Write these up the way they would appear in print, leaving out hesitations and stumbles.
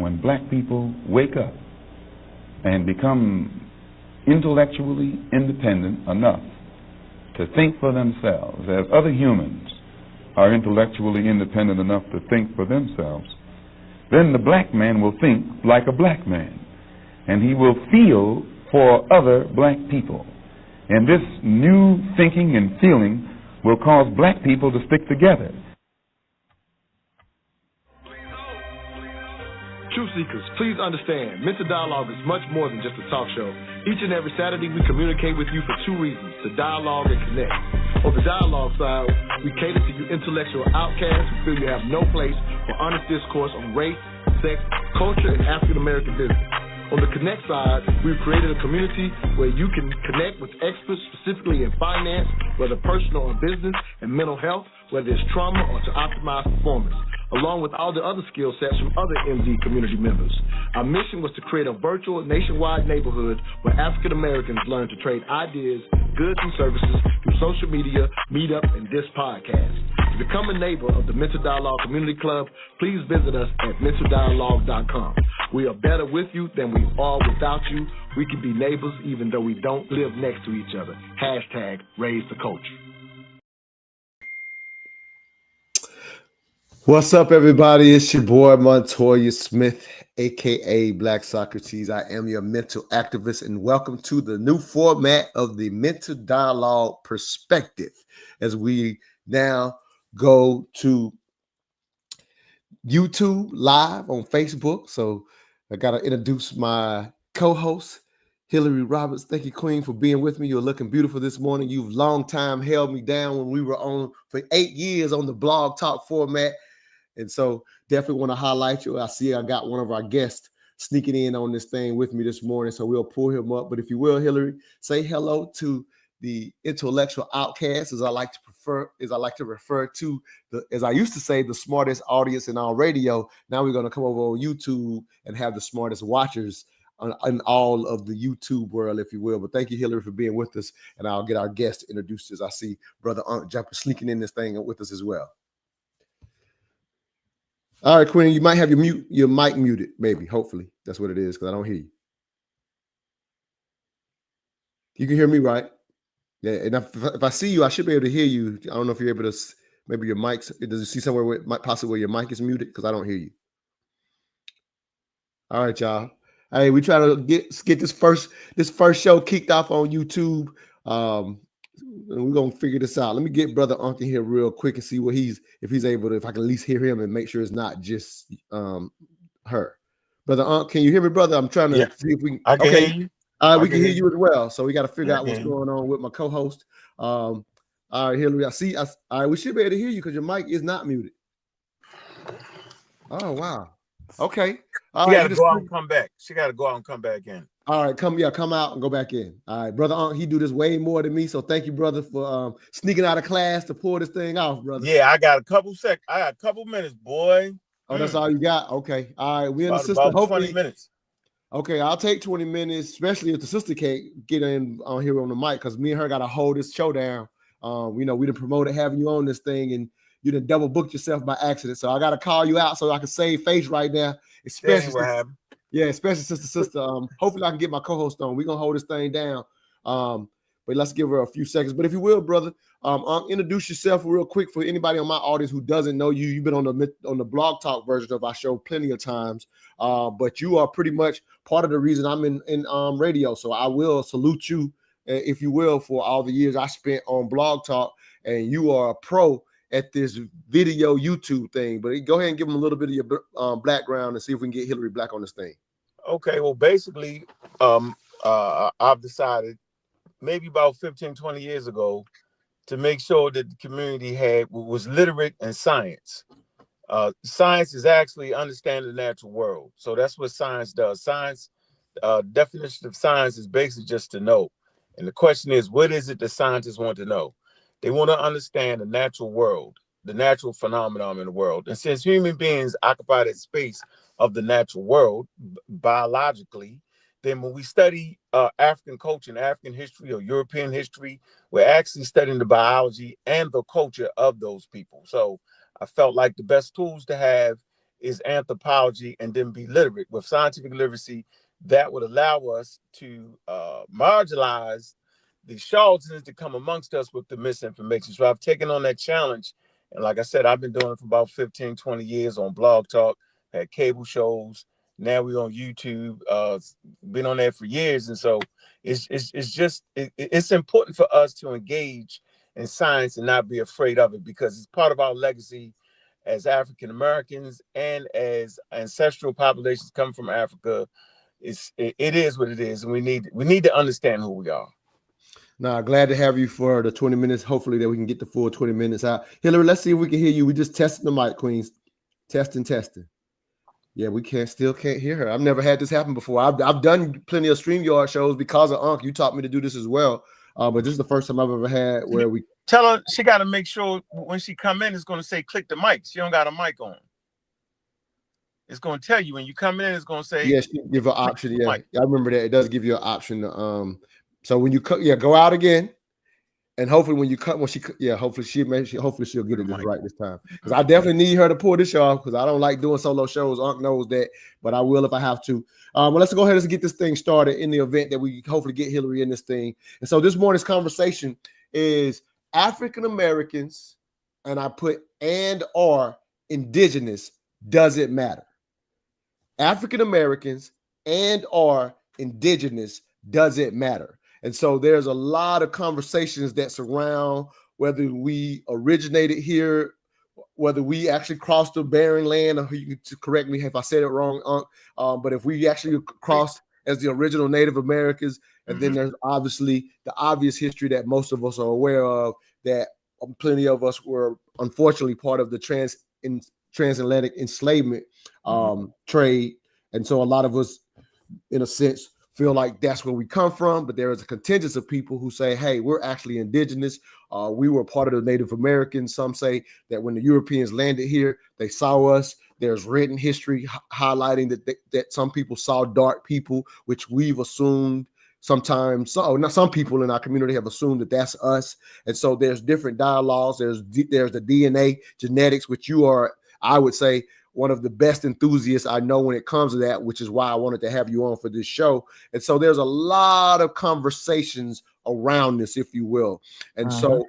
when black people wake up and become intellectually independent enough to think for themselves, as other humans are intellectually independent enough to think for themselves, then the black man will think like a black man, and he will feel for other black people. And this new thinking and feeling will cause black people to stick together. Truth seekers, please understand, Mental Dialogue is much more than just a talk show. Each and every Saturday, we communicate with you for two reasons: to dialogue and connect. On the dialogue side, we cater to you intellectual outcasts who feel you have no place for honest discourse on race, sex, culture, and African American business. On the connect side, we've created a community where you can connect with experts specifically in finance, whether personal or business, and mental health, whether it's trauma or to optimize performance, along with all the other skill sets from other MD community members. Our mission was to create a virtual nationwide neighborhood where African Americans learn to trade ideas, goods, and services through social media, meetup, and this podcast. To become a neighbor of the Mental Dialogue Community Club, please visit us at mentaldialogue.com. We are better with you than we are without you. We can be neighbors even though we don't live next to each other. Hashtag raise the culture. What's up, everybody? It's your boy Montoya Smith, aka Black Socrates. I am your mental activist, and welcome to the new format of the Mental Dialogue Perspective, as we now go to YouTube live on Facebook. So I got to introduce my co-host, Hillary Roberts. Thank you, Queen, for being with me. You're looking beautiful this morning. You've long time held me down when we were on for 8 years on the blog talk format. And so definitely want to highlight you. I see I got one of our guests sneaking in on this thing with me this morning, so we'll pull him up. But if you will, Hillary, say hello to the intellectual outcast, as I like to refer to the, as I used to say, the smartest audience in our radio. Now we're going to come over on YouTube and have the smartest watchers in all of the YouTube world, if you will. But thank you, Hillary, for being with us. And I'll get our guest introduced as I see Brother Unc Jumper sneaking in this thing with us as well. All right, Queen, you might have your mic muted, maybe. Hopefully, that's what it is, because I don't hear you. You can hear me, right? Yeah, and if I see you, I should be able to hear you. I don't know if you're able to, maybe your mic's, does you see somewhere where possibly where your mic is muted? Because I don't hear you. All right, y'all. Hey, we try to get this first show kicked off on YouTube. And we're gonna figure this out. Let me get Brother Unc in here real quick and see what if he's able to, if I can at least hear him and make sure it's not just her. Brother Unc, can you hear me, brother? I'm trying to see if we can. I can hear you. We can hear you as well. So we got to figure out what's going on with my co-host. All right, Hillary, all right, we should be able to hear you because your mic is not muted. Oh wow. Okay. She got to go out and come back. She got to go out and come back in. All right, come out and go back in. All right, Brother Unc, he do this way more than me, so thank you, brother, for sneaking out of class to pull this thing off, brother. Yeah, I got a couple minutes, boy. Oh, that's all you got? Okay. All right, we're in the system. About 20 minutes. Okay, I'll take 20 minutes, especially if the sister can't get in on here on the mic, because me and her got to hold this show down. We done promoted having you on this thing, and you done double booked yourself by accident. So I got to call you out so I can save face right now. Especially since the sister. Hopefully I can get my co-host on. We're gonna hold this thing down. But let's give her a few seconds. But if you will, brother, introduce yourself real quick for anybody on my audience who doesn't know you. You've been on the blog talk version of our show plenty of times. But you are pretty much part of the reason I'm in radio. So I will salute you, if you will, for all the years I spent on blog talk, and you are a pro at this video YouTube thing. But go ahead and give them a little bit of your background and see if we can get Hillary Black on this thing. Okay, well, basically, I've decided maybe about 15, 20 years ago to make sure that the community was literate in science. Science is actually understanding the natural world. So that's what science does. Science, definition of science is basically just to know. And the question is, what is it that scientists want to know? They want to understand the natural world, the natural phenomenon in the world. And since human beings occupy that space of the natural world biologically, then when we study African culture and African history or European history, we're actually studying the biology and the culture of those people. So I felt like the best tools to have is anthropology, and then be literate. With scientific literacy, that would allow us to marginalize the charlatans that come amongst us with the misinformation. So I've taken on that challenge. And like I said, I've been doing it for about 15, 20 years on Blog Talk, had cable shows. Now we're on YouTube, been on there for years. And so it's important for us to engage in science and not be afraid of it, because it's part of our legacy as African Americans and as ancestral populations coming from Africa. It is what it is, and we need to understand who we are. Nah, glad to have you for the 20 minutes. Hopefully that we can get the full 20 minutes out. Hillary, let's see if we can hear you. We just testing the mic, Queens. Testing. Yeah, we still can't hear her. I've never had this happen before. I've done plenty of StreamYard shows because of Unc. You taught me to do this as well. But this is the first time I've ever had where we tell her she got to make sure when she come in, it's going to say click the mic. She don't got a mic on. It's going to tell you when you come in. It's going to say she give an option. Yeah, I remember that. It does give you an option. So when you go out again, and hopefully when you cut, hopefully she'll get it just right this time. Because I definitely need her to pull this off, because I don't like doing solo shows. Unc knows that, but I will if I have to. Well, let's go ahead and get this thing started in the event that we hopefully get Hillary in this thing. And so this morning's conversation is African Americans, and I put and or indigenous. Does it matter? African Americans and or indigenous. Does it matter? And so there's a lot of conversations that surround whether we originated here, whether we actually crossed the barren land, or you can correct me if I said it wrong, but if we actually crossed as the original Native Americans, and then there's obviously the obvious history that most of us are aware of, that plenty of us were unfortunately part of the transatlantic enslavement trade. And so a lot of us, in a sense, feel like that's where we come from, but there is a contingent of people who say, hey, we're actually indigenous. We were part of the Native Americans. Some say that when the Europeans landed here, they saw us. There's written history highlighting that some people saw dark people, which we've assumed sometimes. Not some people in our community have assumed that that's us. And so there's different dialogues. There's the DNA genetics, which you are, I would say, one of the best enthusiasts I know when it comes to that, which is why I wanted to have you on for this show. And so there's a lot of conversations around this, if you will. And so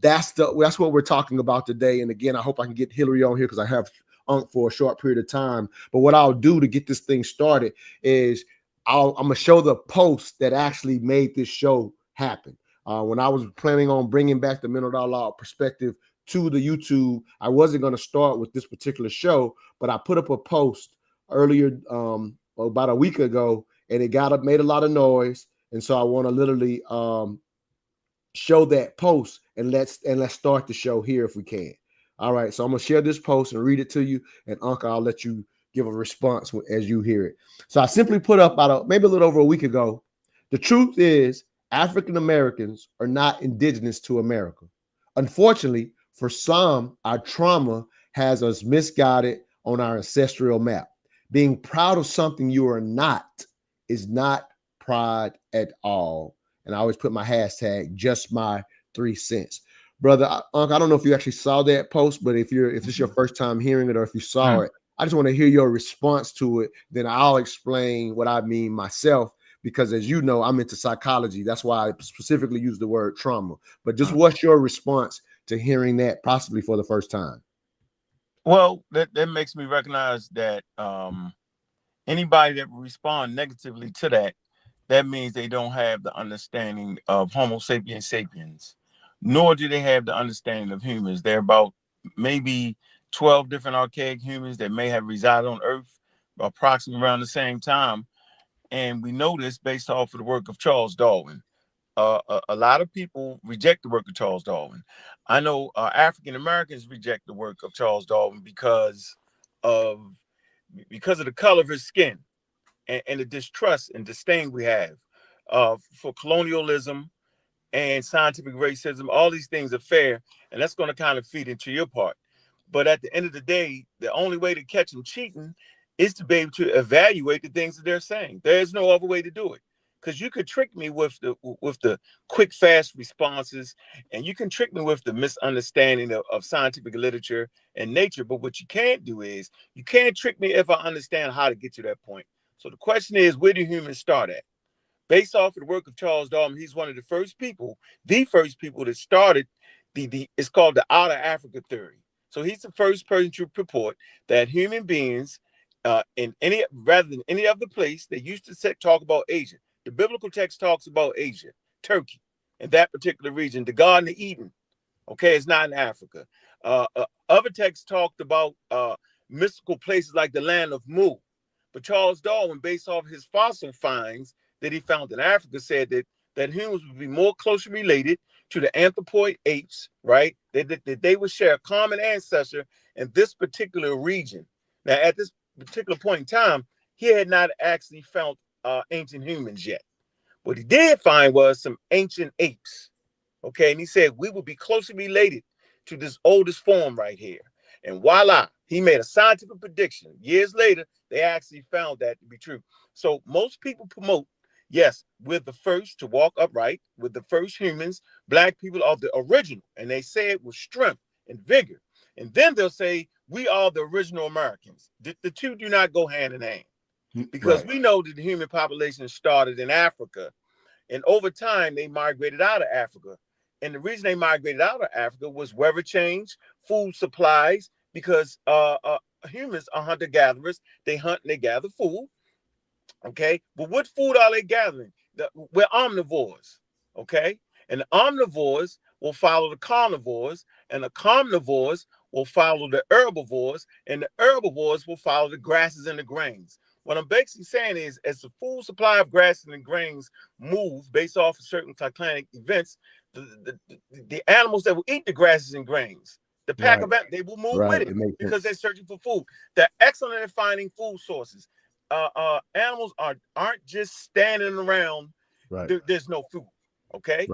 that's what we're talking about today. And again, I hope I can get Hillary on here because I have Unc for a short period of time. But what I'll do to get this thing started is I'm going to show the post that actually made this show happen. When I was planning on bringing back the Mental Dialogue perspective to the YouTube, I wasn't going to start with this particular show, but I put up a post earlier, about a week ago, and it made a lot of noise. And so I want to literally show that post, and let's start the show here if we can. All right, so I'm going to share this post and read it to you, and Uncle, I'll let you give a response as you hear it. So I simply put up maybe a little over a week ago, the truth is African Americans are not indigenous to America. Unfortunately, for some, our trauma has us misguided on our ancestral map. Being proud of something you are not is not pride at all. And I always put my hashtag, just my 3 cents. Brother, Unc, I don't know if you actually saw that post, but if it's your first time hearing it, or if you saw it, I just want to hear your response to it. Then I'll explain what I mean myself, because as you know, I'm into psychology. That's why I specifically use the word trauma. But just what's your response to hearing that possibly for the first time? Well, that makes me recognize that anybody that will respond negatively to that means they don't have the understanding of Homo sapiens sapiens, nor do they have the understanding of humans. They're about maybe 12 different archaic humans that may have resided on Earth approximately around the same time. And we know this based off of the work of Charles Darwin. A lot of people reject the work of Charles Darwin. I know African Americans reject the work of Charles Darwin because of the color of his skin and the distrust and disdain we have for colonialism and scientific racism. All these things are fair, and that's going to kind of feed into your part. But at the end of the day, the only way to catch them cheating is to be able to evaluate the things that they're saying. There's no other way to do it. Because you could trick me with the quick, fast responses, and you can trick me with the misunderstanding of scientific literature and nature. But what you can't do is you can't trick me if I understand how to get to that point. So the question is, where do humans start at? Based off of the work of Charles Darwin, he's one of the first people that started it's called the Outer Africa theory. So he's the first person to purport that human beings, in any rather than any other place, they used to talk about Asia. The biblical text talks about Asia, Turkey, in that particular region. The Garden of Eden, okay, it's not in Africa. Other texts talked about mystical places like the land of Mu. But Charles Darwin, based off his fossil finds that he found in Africa, said that humans would be more closely related to the anthropoid apes, right? That they would share a common ancestor in this particular region. Now, at this particular point in time, he had not actually found ancient humans yet. What he did find was some ancient apes, okay? And he said we would be closely related to this oldest form right here. And voila, he made a scientific prediction. Years later, they actually found that to be true. So most people promote, yes, we're the first to walk upright, we're the first humans, black people are the original. And they say it with strength and vigor. And then they'll say, we are the original Americans. The two do not go hand in hand. Because we know that the human population started in Africa. And over time, they migrated out of Africa. And the reason they migrated out of Africa was weather change, food supplies, because humans are hunter-gatherers. They hunt and they gather food. Okay, but what food are they gathering? We're omnivores. Okay, and the omnivores will follow the carnivores, and the carnivores will follow the herbivores, and the herbivores will follow the grasses and the grains. What I'm basically saying is, as the food supply of grasses and grains move based off of certain climatic events, the animals that will eat the grasses and grains, the pack of they will move with it because they're searching for food. They're excellent at finding food sources. Animals aren't just standing around. There's no food, okay?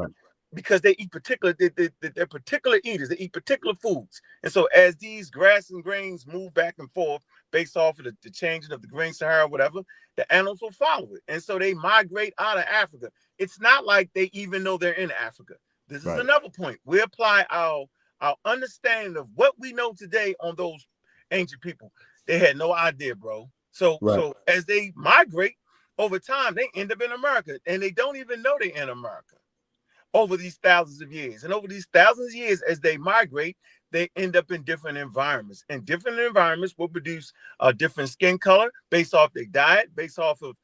Because they eat they're particular eaters. They eat particular foods. And so as these grass and grains move back and forth based off of the changing of the Green Sahara, whatever, the animals will follow it. And so they migrate out of Africa. It's not like they even know they're in Africa. This is another point. We apply our understanding of what we know today on those ancient people. They had no idea, bro. So as they migrate over time, they end up in America, and they don't even know they're in America over these thousands of years. And over these thousands of years, as they migrate, they end up in different environments. And different environments will produce a different skin color based off their diet, based off of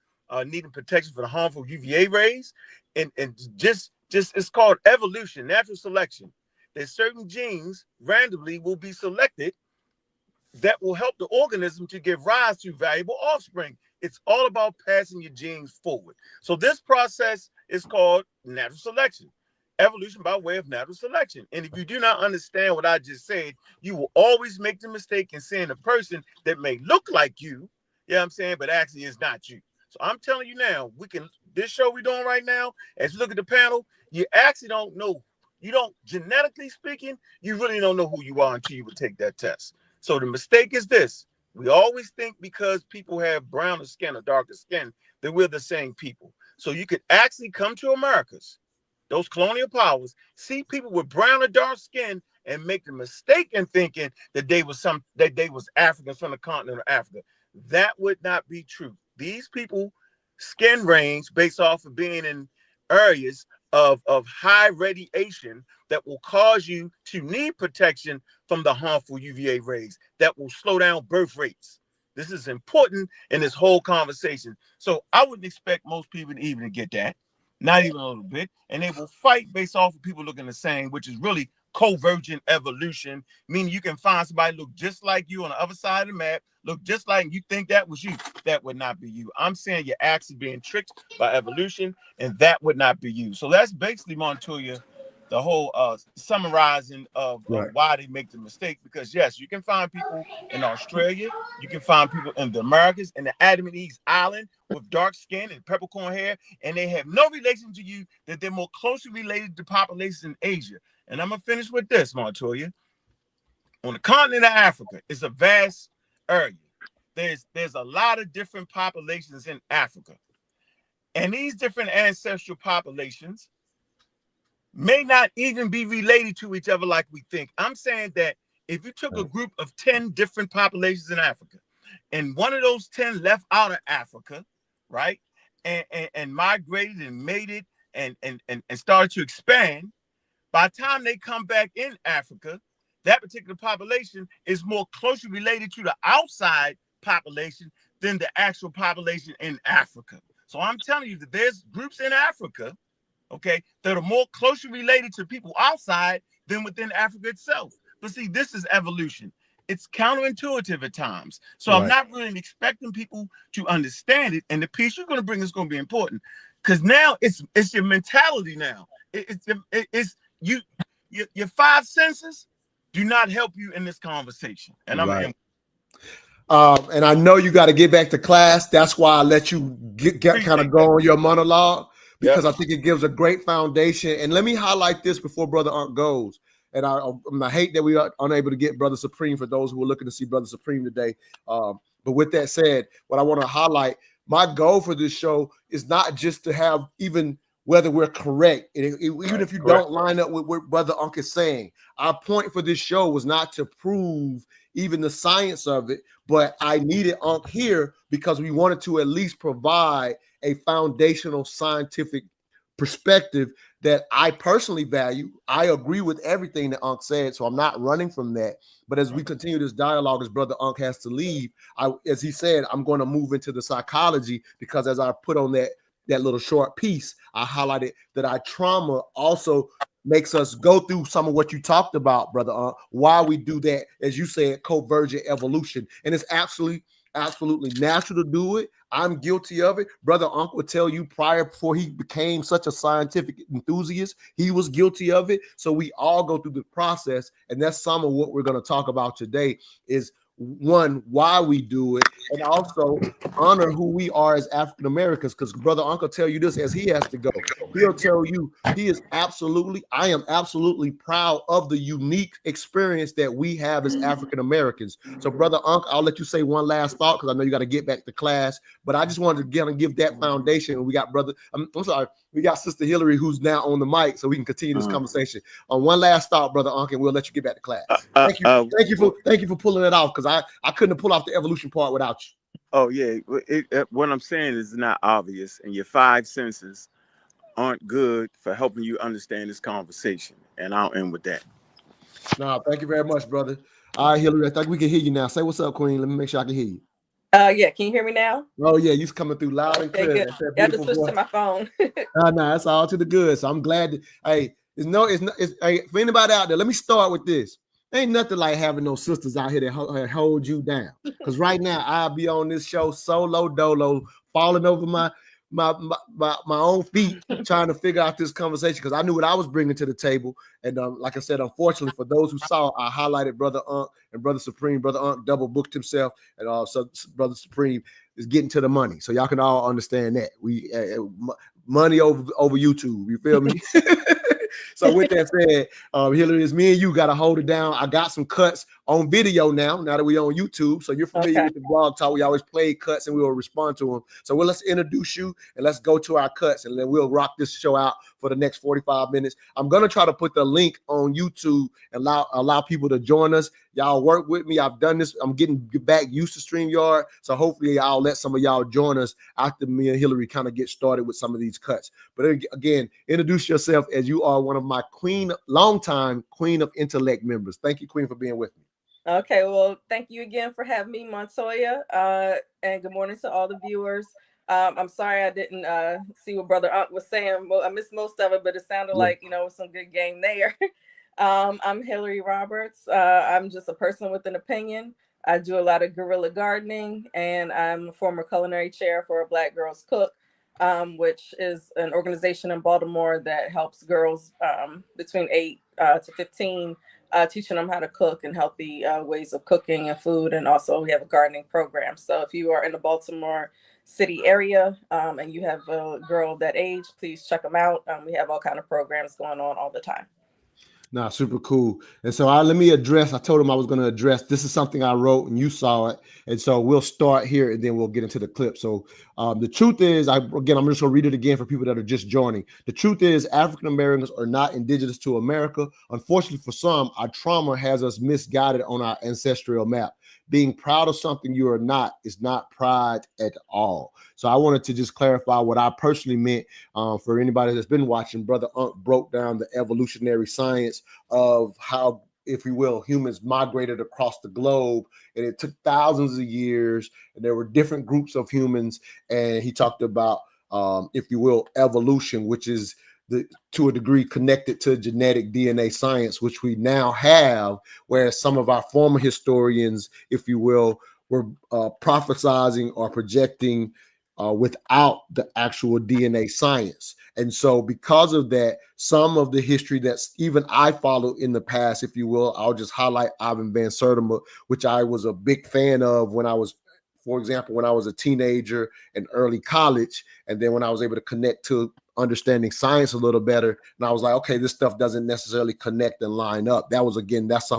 needing protection from the harmful UVA rays. And just it's called evolution, natural selection. There's certain genes randomly will be selected that will help the organism to give rise to valuable offspring. It's all about passing your genes forward. So this process is called natural selection, evolution by way of natural selection. And if you do not understand what I just said, you will always make the mistake in seeing a person that may look like you, I'm saying, but actually is not you. So I'm telling you now, this show we're doing right now, as you look at the panel, you actually don't know. You don't, genetically speaking, you really don't know who you are until you would take that test. So the mistake is this. We always think because people have browner skin or darker skin, that we're the same people. So you could actually come to Americas, those colonial powers, see people with brown or dark skin and make the mistake in thinking that they was Africans from the continent of Africa. That would not be true. These people skin range based off of being in areas of high radiation that will cause you to need protection from the harmful UVA rays that will slow down birth rates. This is important in this whole conversation. So I wouldn't expect most people even to get that, not even a little bit. And they will fight based off of people looking the same, which is really convergent evolution, meaning you can find somebody look just like you on the other side of the map, look just like you think that was you. That would not be you. I'm saying you're actually being tricked by evolution, and that would not be you. So that's basically, Montoya, the whole summarizing of why they make the mistake. Because yes, you can find people in Australia, you can find people in the Americas, in the Adam and Eve's island with dark skin and peppercorn hair, and they have no relation to you, that they're more closely related to populations in Asia. And I'm gonna finish with this, Montoya. On the continent of Africa, it's a vast area. There's a lot of different populations in Africa. And these different ancestral populations may not even be related to each other like we think. I'm saying that if you took a group of 10 different populations in Africa, and one of those 10 left out of Africa, right, and migrated and mated and started to expand, by the time they come back in Africa, that particular population is more closely related to the outside population than the actual population in Africa. So I'm telling you that there's groups in Africa, okay, that are more closely related to people outside than within Africa itself. But see, this is evolution. It's counterintuitive at times. So I'm not really expecting people to understand it. And the piece you're going to bring is going to be important, because now it's your mentality now. It's your five senses do not help you in this conversation. And and I know you got to get back to class. That's why I let you get kind of go on your monologue, because I think it gives a great foundation. And let me highlight this before Brother Unk goes. And I hate that we are unable to get Brother Supreme for those who are looking to see Brother Supreme today. But with that said, what I want to highlight, my goal for this show is not just to have even whether we're correct, even if you don't line up with what Brother Unk is saying. Our point for this show was not to prove even the science of it, but I needed Unk here because we wanted to at least provide a foundational scientific perspective that I personally value. I agree with everything that Unk said, so I'm not running from that. But as we continue this dialogue, as Brother Unk has to leave, as he said, I'm going to move into the psychology, because as I put on that little short piece, I highlighted that our trauma also makes us go through some of what you talked about, Brother Unk, why we do that, as you said, convergent evolution. And it's absolutely natural to do it. I'm guilty of it. Brother Unk would tell you before he became such a scientific enthusiast, he was guilty of it. So we all go through the process. And that's some of what we're going to talk about today is, one, why we do it, and also honor who we are as African Americans. Because Brother Unk will tell you this as he has to go. He'll tell you I am absolutely proud of the unique experience that we have as African Americans. So Brother Unk, I'll let you say one last thought, because I know you got to get back to class, but I just wanted to give that foundation. And we got we got Sister Hillary, who's now on the mic, so we can continue this conversation. One last thought, Brother Unk, and we'll let you get back to class. Thank you for pulling it off, because I couldn't have pulled off the evolution part without you. Oh yeah, what I'm saying is not obvious, and your five senses aren't good for helping you understand this conversation. And I'll end with that. No, thank you very much, brother. All right, Hillary, I think we can hear you now. Say what's up, Queen. Let me make sure I can hear you. Yeah, can you hear me now? Oh yeah, you're coming through loud and clear. Good. Yeah, I just switched to my phone. No, that's all to the good. So I'm glad that, hey, for anybody out there, let me start with this. Ain't nothing like having those sisters out here that hold you down. Because right now I'll be on this show solo dolo, falling over my own feet, trying to figure out this conversation, because I knew what I was bringing to the table. And like I said, unfortunately, for those who saw, I highlighted Brother Unk and Brother Supreme. Brother Unk double booked himself, and also Brother Supreme is getting to the money. So y'all can all understand that we money over YouTube. You feel me? So with that said, Hillary, it's me and you got to hold it down. I got some cuts on video now that we're on YouTube. So you're familiar with the blog talk. We always play cuts and we will respond to them. So let's introduce you and let's go to our cuts, and then we'll rock this show out for the next 45 minutes. I'm going to try to put the link on YouTube and allow people to join us. Y'all work with me. I've done this. I'm getting back used to StreamYard. So hopefully I'll let some of y'all join us after me and Hillary kind of get started with some of these cuts. But again, introduce yourself, as you are one of my longtime Queen of Intellect members. Thank you, Queen, for being with me. Okay, well, thank you again for having me, Montoya. And good morning to all the viewers. I'm sorry I didn't see what Brother Unk was saying. Well, I missed most of it, but it sounded like, some good game there. I'm Hillary Roberts. I'm just a person with an opinion. I do a lot of guerrilla gardening, and I'm a former culinary chair for Black Girls Cook, which is an organization in Baltimore that helps girls between 8 to 15, teaching them how to cook and healthy ways of cooking and food. And also we have a gardening program. So if you are in the Baltimore City area and you have a girl that age, please check them out. We have all kinds of programs going on all the time. Nah, super cool. And so let me address, I told him I was going to address, this is something I wrote and you saw it. And so we'll start here and then we'll get into the clip. So the truth is, I'm just going to read it again for people that are just joining. The truth is African Americans are not indigenous to America. Unfortunately for some, our trauma has us misguided on our ancestral map. Being proud of something you are not is not pride at all. So I wanted to just clarify what I personally meant for anybody that's been watching. Brother Unc broke down the evolutionary science of how, if you will, humans migrated across the globe, and it took thousands of years, and there were different groups of humans, and he talked about, if you will, evolution, which is to a degree connected to genetic DNA science, which we now have, whereas some of our former historians, if you will, were prophesizing or projecting without the actual DNA science. And so because of that, some of the history that's even I followed in the past, if you will, I'll just highlight Ivan Van Sertima, which I was a big fan of when I was, for example, when I was a teenager and early college. And then when I was able to connect to understanding science a little better, and I was like, okay, this stuff doesn't necessarily connect and line up. That was, again, that's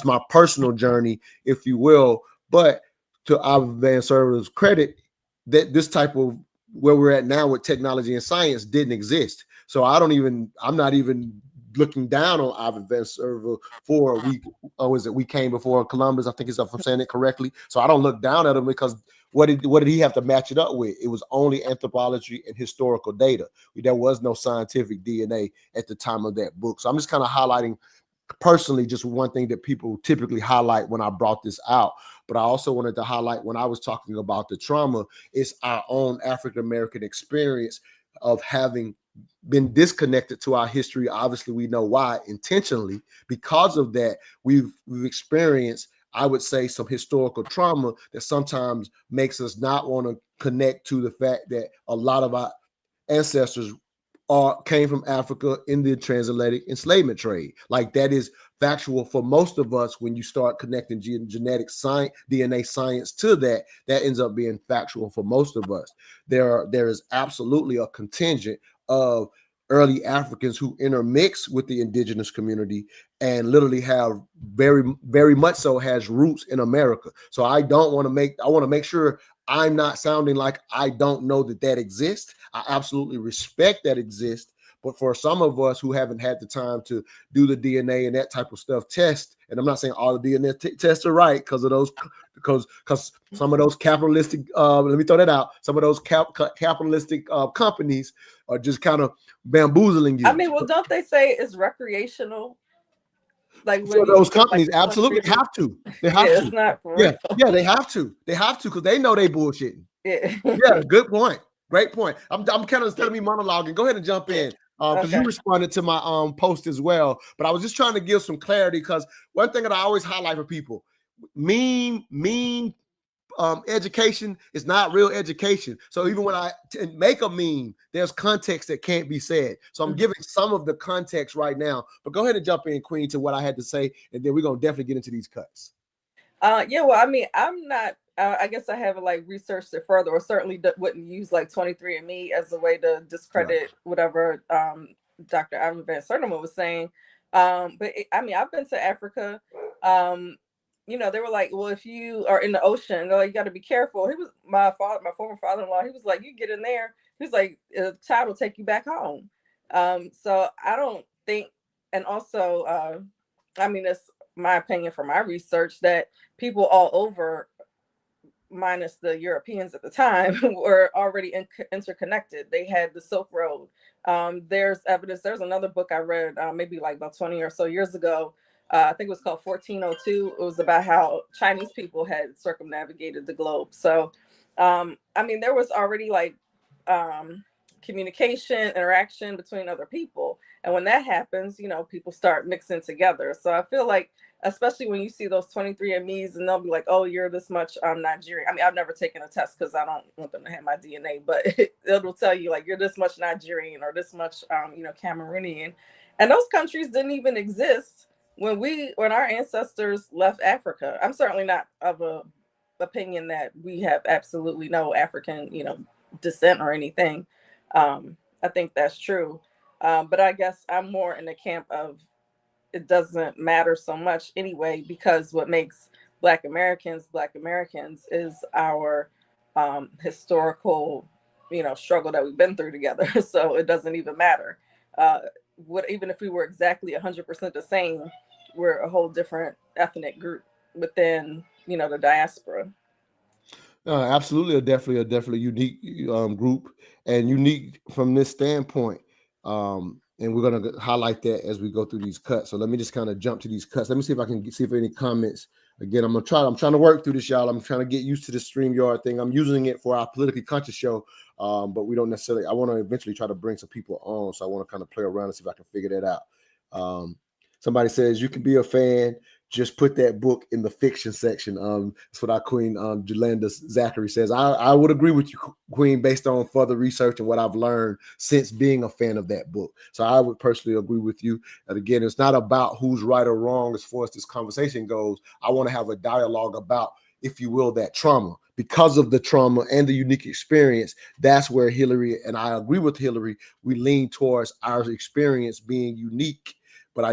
my personal journey, if you will. But to Ivan Van Sertima's credit, that this type of where we're at now with technology and science didn't exist. So I'm not even looking down on Ivan Van Sertima for we came before Columbus. I think if I'm saying it correctly. So I don't look down at him because what did he have to match it up with? It was only anthropology and historical data. There was no scientific DNA at the time of that book. So I'm just kind of highlighting personally just one thing that people typically highlight when I brought this out. But I also wanted to highlight when I was talking about the trauma, it's our own African American experience of having been disconnected to our history. Obviously, we know why, intentionally. Because of that, we've experienced, I would say, some historical trauma that sometimes makes us not want to connect to the fact that a lot of our ancestors came from Africa in the transatlantic enslavement trade. Like, that is factual for most of us. When you start connecting genetic science, DNA science to that ends up being factual for most of us. There is absolutely a contingent of early Africans who intermix with the indigenous community and literally have very, very much so has roots in America. So I want to make sure I'm not sounding like I don't know that exists. I absolutely respect that exists. But for some of us who haven't had the time to do the DNA and that type of stuff test, and I'm not saying all the DNA tests are right because some of those capitalistic, let me throw that out, some of those capitalistic companies are just kind of bamboozling you. I mean, well, don't they say it's recreational? Like for those companies, like, absolutely have to. They have to. It's not for real. Yeah, they have to. They have to because they know they bullshitting. Yeah, good point. Great point. I'm kind of instead of me monologuing, go ahead and jump in because you responded to my post as well. But I was just trying to give some clarity because one thing that I always highlight for people: mean education is not real education. So even when I make a meme, there's context that can't be said. So I'm giving some of the context right now. But go ahead and jump in, Queen, to what I had to say, and then we're gonna definitely get into these cuts. Yeah, well, I mean, I'm not. I guess I haven't like researched it further, or certainly wouldn't use like 23andMe as a way to discredit whatever Dr. Ivan Van Sertima was saying. But I mean, I've been to Africa. You know, they were like, well, if you are in the ocean, they're like, you got to be careful. He was my former father-in-law. He was like, you get in there. He was like, the tide will take you back home. So I don't think, and also, I mean, it's my opinion from my research that people all over, minus the Europeans at the time, were already interconnected. They had the Silk Road. There's evidence. There's another book I read maybe like about 20 or so years ago. I think it was called 1402. It was about how Chinese people had circumnavigated the globe. So, I mean, there was already like communication, interaction between other people. And when that happens, you know, people start mixing together. So I feel like, especially when you see those 23andMe's and they'll be like, oh, you're this much Nigerian. I mean, I've never taken a test because I don't want them to have my DNA, but it'll tell you like, you're this much Nigerian or this much, you know, Cameroonian. And those countries didn't even exist when our ancestors left Africa. I'm certainly not of a opinion that we have absolutely no African, you know, descent or anything. I think that's true. But I guess I'm more in the camp of it doesn't matter so much anyway, because what makes Black Americans is our historical, struggle that we've been through together. So it doesn't even matter. Even if we were exactly 100% the same, we're a whole different ethnic group within, the diaspora. Absolutely, definitely unique group, and unique from this standpoint. And we're gonna highlight that as we go through these cuts. So let me just kind of jump to these cuts. Let me see if I can see if any comments. Again, I'm trying to work through this, y'all. I'm trying to get used to the StreamYard thing. I'm using it for our politically conscious show, but we don't necessarily. I want to eventually try to bring some people on, so I want to kind of play around and see if I can figure that out. Somebody says you can be a fan. Just put that book in the fiction section. That's what our Queen Jolanda Zachary says. I would agree with you, Queen, based on further research and what I've learned since being a fan of that book. So I would personally agree with you. And again, it's not about who's right or wrong as far as this conversation goes. I want to have a dialogue about, if you will, that trauma. Because of the trauma and the unique experience, that's where Hillary, and I agree with Hillary, we lean towards our experience being unique. But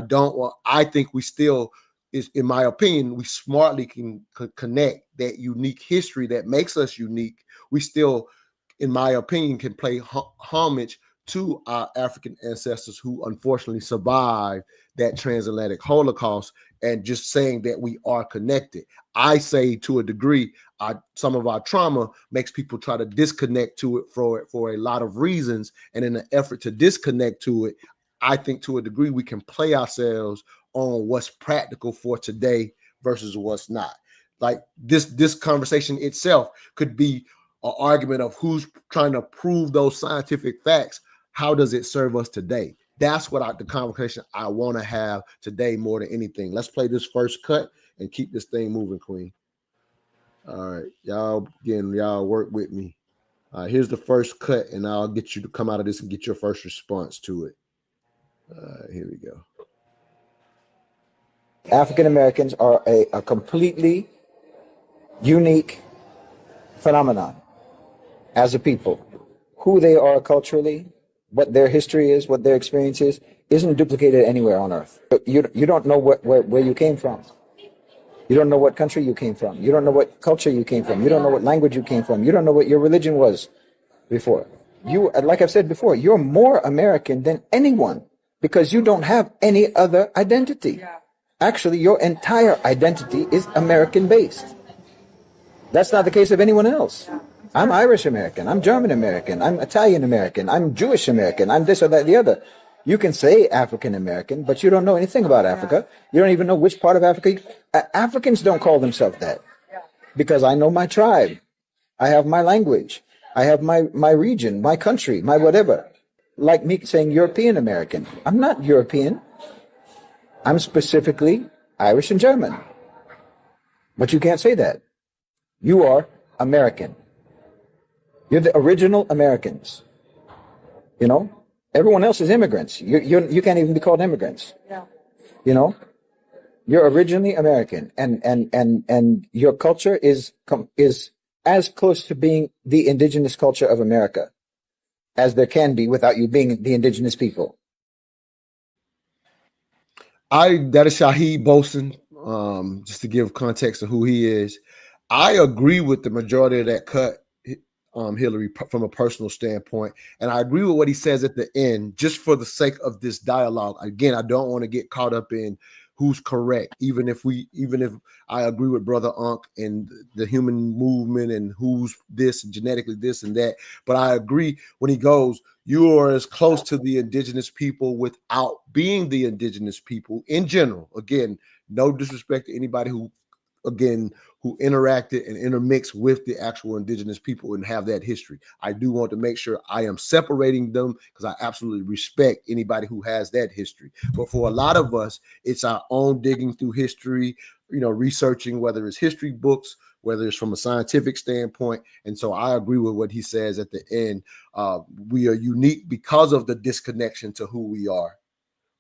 I think we still, is, in my opinion, we smartly can connect that unique history that makes us unique. We still, in my opinion, can pay homage to our African ancestors who unfortunately survived that transatlantic Holocaust, and just saying that we are connected. I say to a degree, some of our trauma makes people try to disconnect to it for a lot of reasons. And in an effort to disconnect to it, I think to a degree we can play ourselves on what's practical for today versus what's not. Like this conversation itself could be an argument of who's trying to prove those scientific facts. How does it serve us today? That's what the conversation I want to have today more than anything. Let's play this first cut and keep this thing moving, Queen. All right, y'all work with me. Here's the first cut, and I'll get you to come out of this and get your first response to it. Here we go. African Americans are a completely unique phenomenon as a people. Who they are culturally, what their history is, what their experience is, isn't duplicated anywhere on earth. You don't know where you came from. You don't know what country you came from. You don't know what culture you came from. You don't know what language you came from. You don't know what your religion was before. You, like I've said before, you're more American than anyone because you don't have any other identity. Actually, your entire identity is American-based. That's not the case of anyone else. I'm Irish American, I'm German American, I'm Italian American, I'm Jewish American, I'm this or that, the other. You can say African American, but you don't know anything about Africa. You don't even know which part of Africa. Africans don't call themselves that because I know my tribe. I have my language. I have my region, my country, my whatever. Like me saying European American. I'm not European. I'm specifically Irish and German. But you can't say that. You are American. You're the original Americans. You know? Everyone else is immigrants. You can't even be called immigrants. Yeah. You know? You're originally American. And your culture is as close to being the indigenous culture of America as there can be without you being the indigenous people. That is Shaheed Bosun, just to give context of who he is. I agree with the majority of that cut, Hillary, from a personal standpoint. And I agree with what he says at the end, just for the sake of this dialogue. Again, I don't want to get caught up in who's correct, even if I agree with Brother Unc and the human movement and who's this, genetically this and that. But I agree when he goes, you are as close to the indigenous people without being the indigenous people in general. Again, no disrespect to anybody who interacted and intermixed with the actual indigenous people and have that history. I do want to make sure I am separating them because I absolutely respect anybody who has that history. But for a lot of us, it's our own digging through history, researching, whether it's history books, whether it's from a scientific standpoint. And so I agree with what he says at the end. We are unique because of the disconnection to who we are.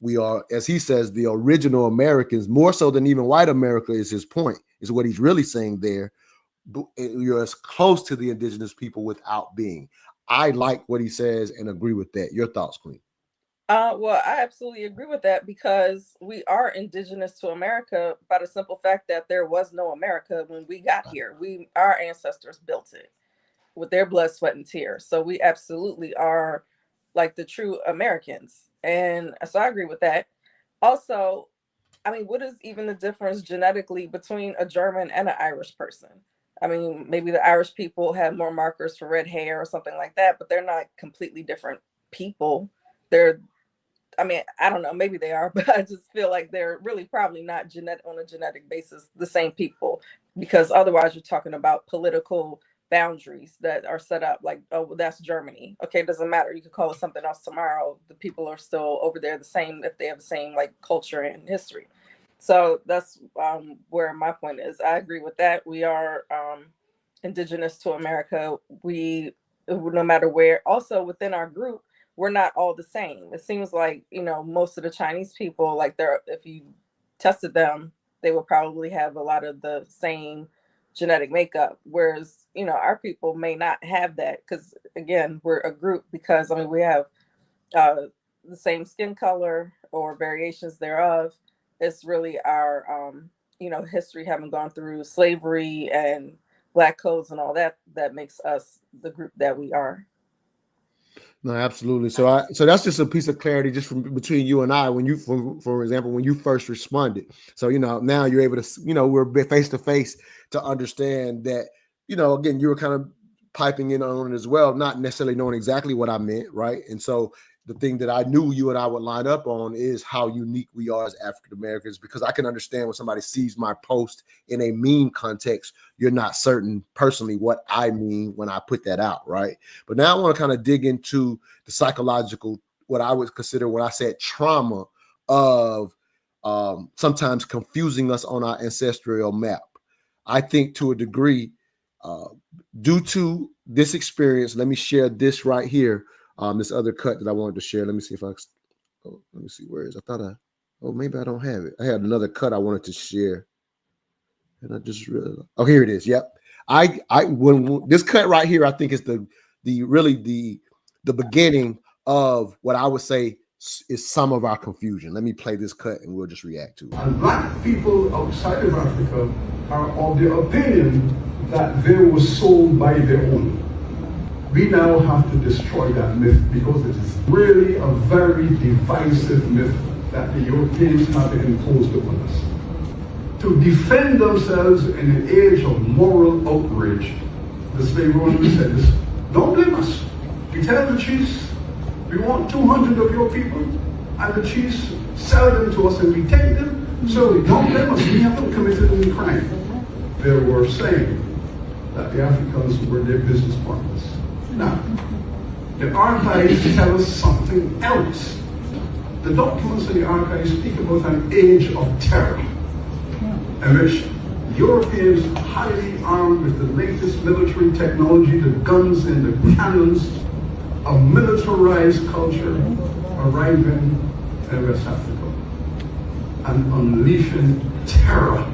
We are, as he says, the original Americans, more so than even white America is his point, is what he's really saying there. You're as close to the indigenous people without being. I like what he says and agree with that. Your thoughts, Queen? Well, I absolutely agree with that because we are indigenous to America by the simple fact that there was no America when we got here. Our ancestors built it with their blood, sweat, and tears. So we absolutely are like the true Americans. And so I agree with that. Also, I mean, what is even the difference genetically between a German and an Irish person? I mean, maybe the Irish people have more markers for red hair or something like that, but they're not completely different people. They're I mean, I don't know, maybe they are, but I just feel like they're really probably not on a genetic basis the same people, because otherwise you're talking about political boundaries that are set up like, oh, well, that's Germany. Okay, it doesn't matter. You could call it something else tomorrow. The people are still over there the same if they have the same like culture and history. So that's where my point is. I agree with that. We are indigenous to America. No matter where, also within our group, we're not all the same. It seems like, most of the Chinese people, like if you tested them, they would probably have a lot of the same genetic makeup. Whereas, our people may not have that because, again, we're a group because, I mean, we have the same skin color or variations thereof. It's really our, history having gone through slavery and Black codes and all that makes us the group that we are. No, absolutely. So that's just a piece of clarity just from between you and I when you, for example, when you first responded. So, now you're able to, we're face to face to understand that, again, you were kind of piping in on it as well, not necessarily knowing exactly what I meant. Right. And so the thing that I knew you and I would line up on is how unique we are as African Americans, because I can understand when somebody sees my post in a meme context, you're not certain personally what I mean when I put that out, right? But now I want to kind of dig into the psychological, what I would consider when I said trauma of sometimes confusing us on our ancestral map. I think to a degree, due to this experience, let me share this right here. This other cut that I wanted to share. Let me see if let me see where is. Maybe I don't have it. I had another cut I wanted to share, and I just realized. Oh, here it is. Yep. When this cut right here, I think is the beginning of what I would say is some of our confusion. Let me play this cut, and we'll just react to it. And Black people outside of Africa are of the opinion that they were sold by their own. We now have to destroy that myth because it is really a very divisive myth that the Europeans have imposed upon us. To defend themselves in an age of moral outrage, the slave owners said this, don't blame us. We tell the chiefs, we want 200 of your people, and the chiefs sell them to us and we take them, so don't blame us, we haven't committed any crime. They were saying that the Africans were their business partners. Now, the archives tell us something else. The documents in the archives speak about an age of terror, in which Europeans, highly armed with the latest military technology, the guns and the cannons, a militarized culture arriving in West Africa and unleashing terror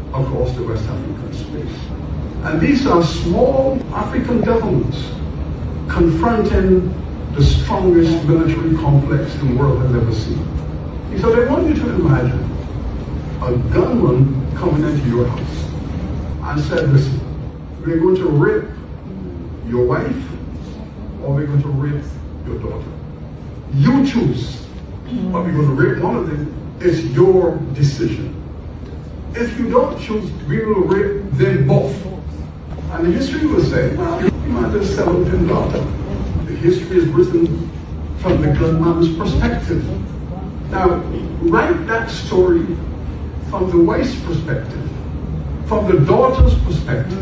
across the West African space. And these are small African governments confronting the strongest military complex the world has ever seen. So they want you to imagine a gunman coming into your house and said, listen, we're going to rape your wife or we're going to rape your daughter. You choose, but we're going to rape one of them. It's your decision. If you don't choose, we will rape them both. And the history will say, well, you might just sell it in daughter. The history is written from the gunman's perspective. Now, write that story from the wife's perspective, from the daughter's perspective.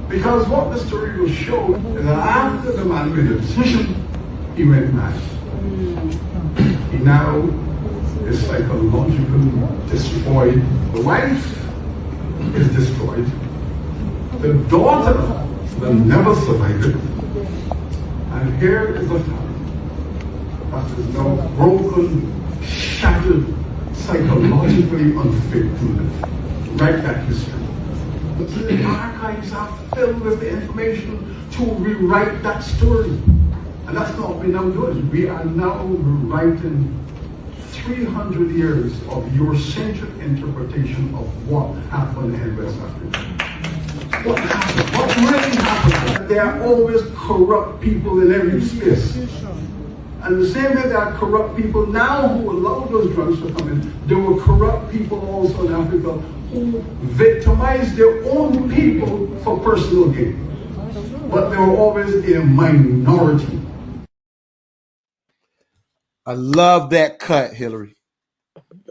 Because what the story will show is that after the man made a decision, he went mad. He now is psychologically destroyed. The wife is destroyed. The daughter will never survive it. And here is a family that is now broken, shattered, psychologically unfit to live. Write that history. The archives are filled with the information to rewrite that story. And that's not what we're now doing. We are now writing 300 years of Eurocentric interpretation of what happened in West Africa. What happened? What really happened? There are always corrupt people in every space. And the same way there are corrupt people now who allow those drugs to come in, there were corrupt people also in Africa who victimized their own people for personal gain. But they were always a minority. I love that cut, Hillary,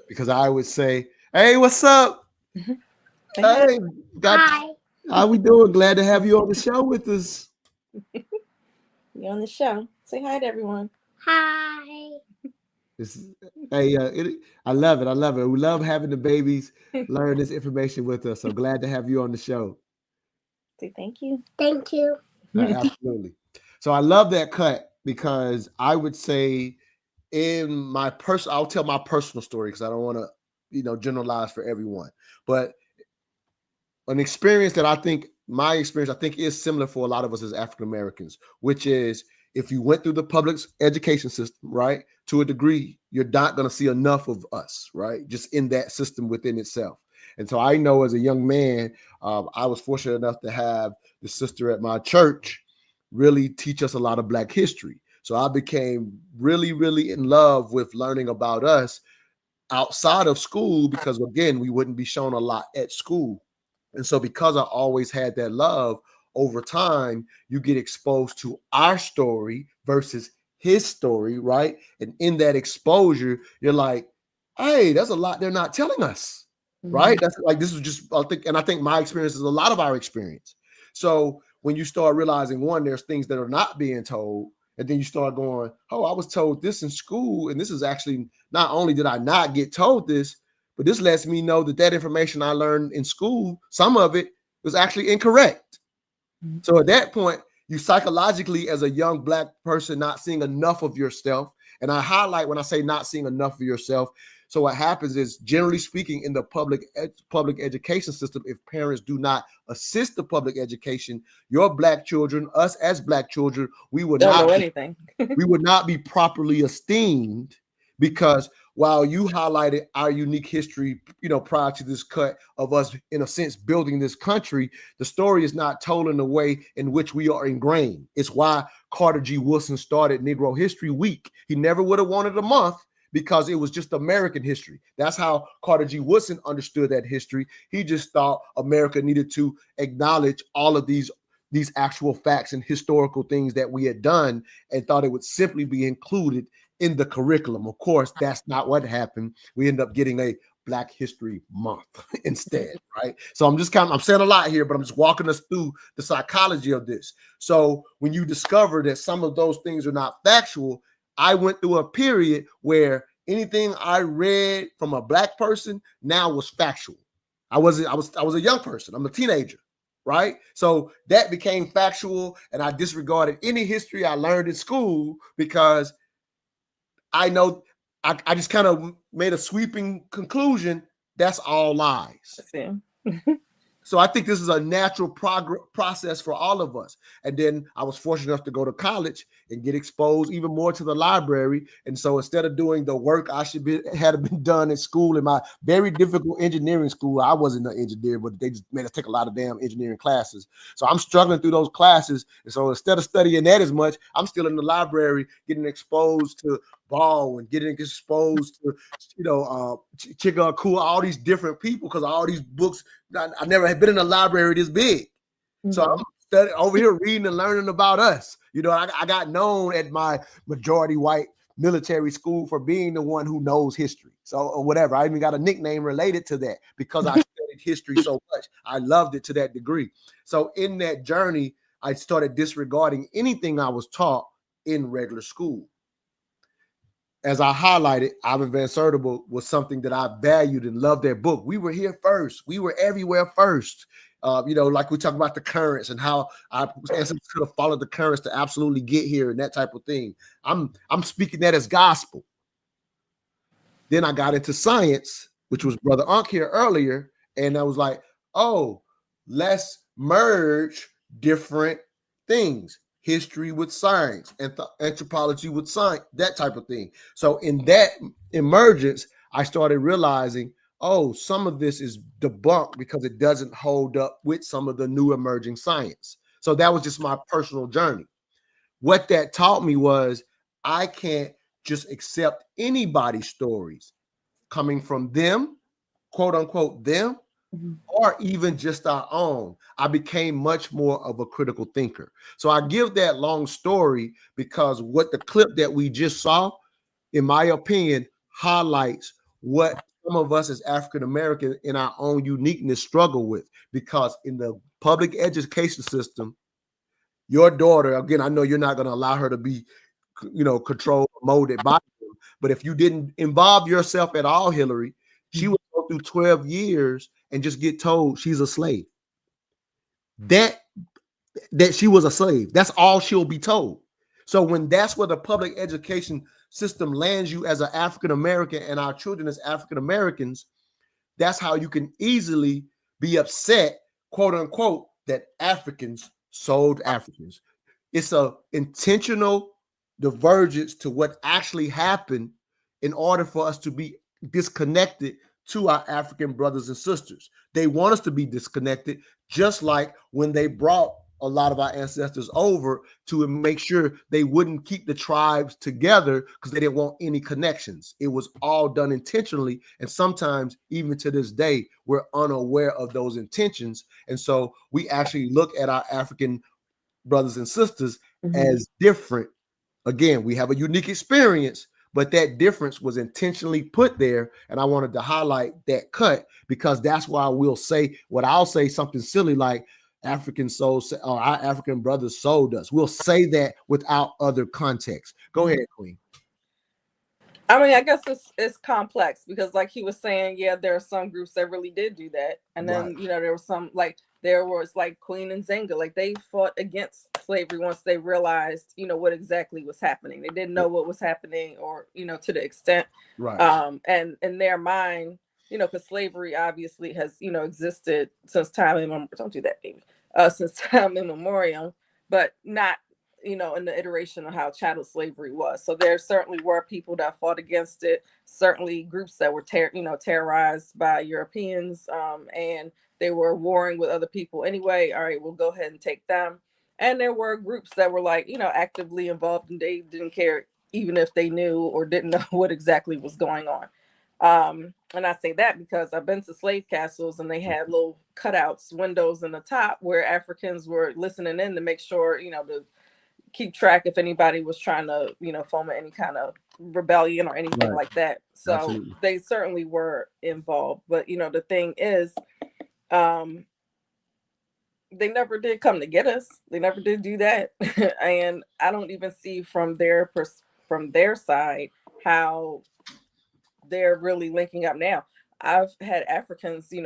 because I would say, "Hey, what's up? Hey, Hi. how we doing? Glad to have you on the show with us." You're on the show. Say hi to everyone. Hi. I love it. I love it. We love having the babies learn this information with us. So glad to have you on the show. Say thank you. Thank you. Absolutely. So I love that cut because I would say I'll tell my personal story because I don't want to, generalize for everyone. But an experience that my experience is similar for a lot of us as African Americans, which is if you went through the public education system, right, to a degree, you're not going to see enough of us, right, just in that system within itself. And so I know as a young man, I was fortunate enough to have the sister at my church really teach us a lot of Black history. So I became really, really in love with learning about us outside of school because, again, we wouldn't be shown a lot at school. And so because I always had that love, over time, you get exposed to our story versus his story, right? And in that exposure, you're like, hey, there's a lot they're not telling us, right? That's like, this is just, I think my experience is a lot of our experience. So when you start realizing, one, there's things that are not being told, and then you start going, oh, I was told this in school, and this is actually, not only did I not get told this, but this lets me know that information I learned in school, some of it was actually incorrect. So at that point, you psychologically, as a young Black person, not seeing enough of yourself, and I highlight when I say not seeing enough of yourself. So what happens is, generally speaking, in the public education system, if parents do not assist the public education, your Black children, us as Black children, we would Don't not know anything. we would not be properly esteemed, because while you highlighted our unique history, prior to this cut of us, in a sense, building this country, the story is not told in the way in which we are ingrained. It's why Carter G. Woodson started Negro History Week. He never would have wanted a month because it was just American history. That's how Carter G. Woodson understood that history. He just thought America needed to acknowledge all of these actual facts and historical things that we had done, and thought it would simply be included in the curriculum. Of course, that's not what happened. We end up getting a Black History Month instead, right? So I'm saying a lot here, but I'm just walking us through the psychology of this. So when you discover that some of those things are not factual, I went through a period where anything I read from a Black person now was factual. I was a young person. I'm a teenager, right? So that became factual, and I disregarded any history I learned in school because I know I just kind of made a sweeping conclusion. That's all lies. So I think this is a natural process for all of us. And then I was fortunate enough to go to college and get exposed even more to the library. And so instead of doing the work I had been done at school, in my very difficult engineering school, I wasn't an engineer, but they just made us take a lot of damn engineering classes. So I'm struggling through those classes. And so instead of studying that as much, I'm still in the library getting exposed to Ball and getting exposed to, Chica Cool, all these different people, because all these books, I never had been in a library this big. Mm-hmm. So I'm studying over here reading and learning about us. I got known at my majority white military school for being the one who knows history. So, or whatever. I even got a nickname related to that because I studied history so much. I loved it to that degree. So in that journey, I started disregarding anything I was taught in regular school. As I highlighted, Ivan Van Sertable was something that I valued and loved their book. We were here first. We were everywhere first. Like we talk about the currents and how I could have followed the currents to absolutely get here and that type of thing. I'm speaking that as gospel. Then I got into science, which was Brother Unk here earlier, and I was like, oh, let's merge different things. history with science, and anthropology with science, that type of thing. So in that emergence, I started realizing, oh, some of this is debunked because it doesn't hold up with some of the new emerging science. So that was just my personal journey. What that taught me was I can't just accept anybody's stories coming from them, quote unquote, them, or even just our own. I became much more of a critical thinker. So I give that long story because what the clip that we just saw, in my opinion, highlights what some of us as African American in our own uniqueness struggle with. Because in the public education system, your daughter, again, I know you're not going to allow her to be, controlled, molded by them, but if you didn't involve yourself at all, Hillary, she would go through 12 years and just get told she's a slave. That she was a slave. That's all she'll be told. So when that's where the public education system lands you as an African American and our children as African Americans, that's how you can easily be upset, quote unquote, that Africans sold Africans. It's a intentional divergence to what actually happened in order for us to be disconnected to our African brothers and sisters. They want us to be disconnected, just like when they brought a lot of our ancestors over to make sure they wouldn't keep the tribes together because they didn't want any connections. It was all done intentionally. And sometimes, even to this day, we're unaware of those intentions. And so we actually look at our African brothers and sisters as different. Again, we have a unique experience, but that difference was intentionally put there. And I wanted to highlight that cut because that's why I'll say something silly like African souls or our African brothers sold us. We'll say that without other context. Go ahead, Queen. I mean, I guess it's complex because, like he was saying, yeah, there are some groups that really did do that, and then there was some there was Queen and Zenga, like they fought against slavery once they realized what exactly was happening. They didn't know what was happening, or to the extent, and in their mind, because slavery obviously has existed since time immemorial. Don't do that, baby. Since time immemorial, but not in the iteration of how chattel slavery was. So there certainly were people that fought against it, certainly groups that were terrorized by Europeans, and they were warring with other people anyway. All right, we'll go ahead and take them. And there were groups that were actively involved, and they didn't care even if they knew or didn't know what exactly was going on. And I say that because I've been to slave castles and they had little cutouts, windows in the top where Africans were listening in to make sure, to keep track if anybody was trying to, foment any kind of rebellion or anything like that. So absolutely, they certainly were involved. But, the thing is, they never did come to get us. They never did do that. And I don't even see from their side how they're really linking up now. I've had Africans, say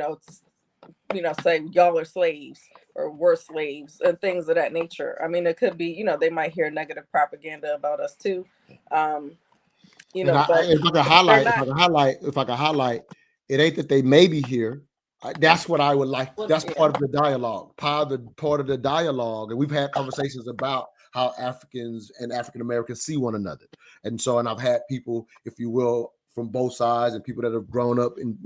y'all are slaves or we're slaves and things of that nature. I mean, it could be, they might hear negative propaganda about us too. But if I can highlight, it ain't that they may be here. That's what I would like. That's part of the dialogue, part of the dialogue. And we've had conversations about how Africans and African Americans see one another. And I've had people, if you will, from both sides and people that have grown up and,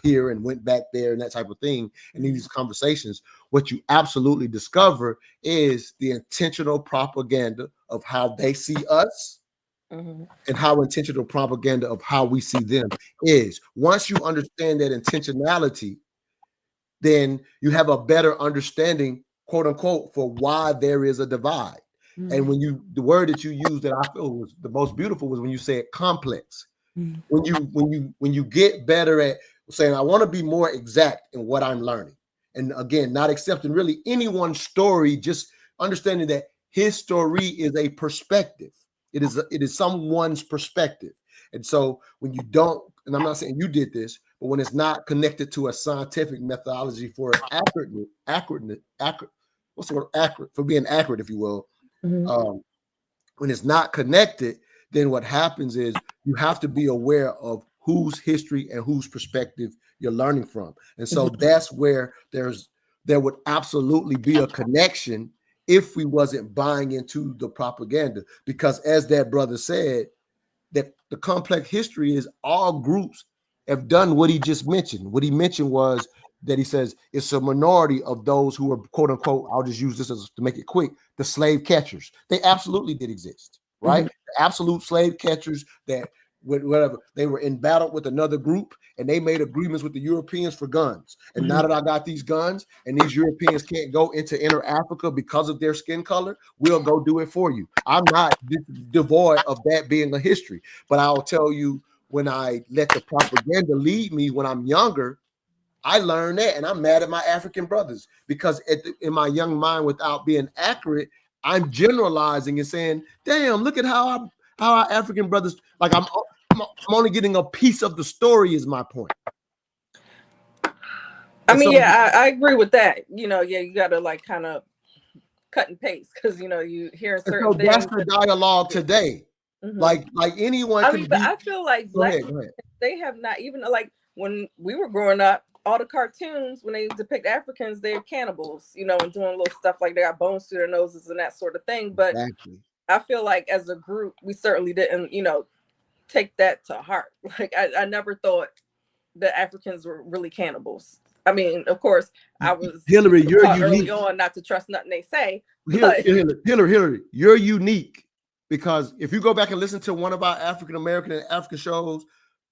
here and went back there and that type of thing. And in these conversations, what you absolutely discover is the intentional propaganda of how they see us and how intentional propaganda of how we see them is. Once you understand that intentionality, then you have a better understanding, quote unquote, for why there is a divide. And the word that you used that I feel was the most beautiful was when you said complex. When you get better at saying, I want to be more exact in what I'm learning. And again, not accepting really anyone's story, just understanding that his story is a perspective. It is someone's perspective. And so when you don't, and I'm not saying you did this, but when it's not connected to a scientific methodology for accurate, what's the word? Accurate, for being accurate, if you will. When it's not connected, then what happens is you have to be aware of whose history and whose perspective you're learning from. And so that's where there would absolutely be a connection if we wasn't buying into the propaganda. Because as that brother said, that the complex history is all groups have done what he just mentioned. What he mentioned was that he says it's a minority of those who are, quote unquote, I'll just use this as to make it quick, the slave catchers. They absolutely did exist, right? The absolute slave catchers that whatever, they were in battle with another group and they made agreements with the Europeans for guns. And now that I got these guns and these Europeans can't go into inner Africa because of their skin color, we'll go do it for you. I'm not devoid of that being a history, but I'll tell you, when I let the propaganda lead me when I'm younger, I learned that, and I'm mad at my African brothers because in my young mind, without being accurate, I'm generalizing and saying, "Damn, look at how our African brothers." Like I'm only getting a piece of the story. Is my point. I mean, yeah, I agree with that. You know, yeah, you got to like kind of cut and paste because you know you hear certain things. That's the dialogue today. Like anyone. I mean, but I feel like go ahead. They have not even like when we were growing up. All the cartoons, when they depict Africans, they're cannibals, you know, and doing little stuff like they got bones to their noses and that sort of thing. But I feel like as a group, we certainly didn't, you know, take that to heart. Like I never thought that Africans were really cannibals. I mean, of course, I was Hillary, you're early on not to trust nothing they say. Hillary, you're unique because if you go back and listen to one of our African American and African shows,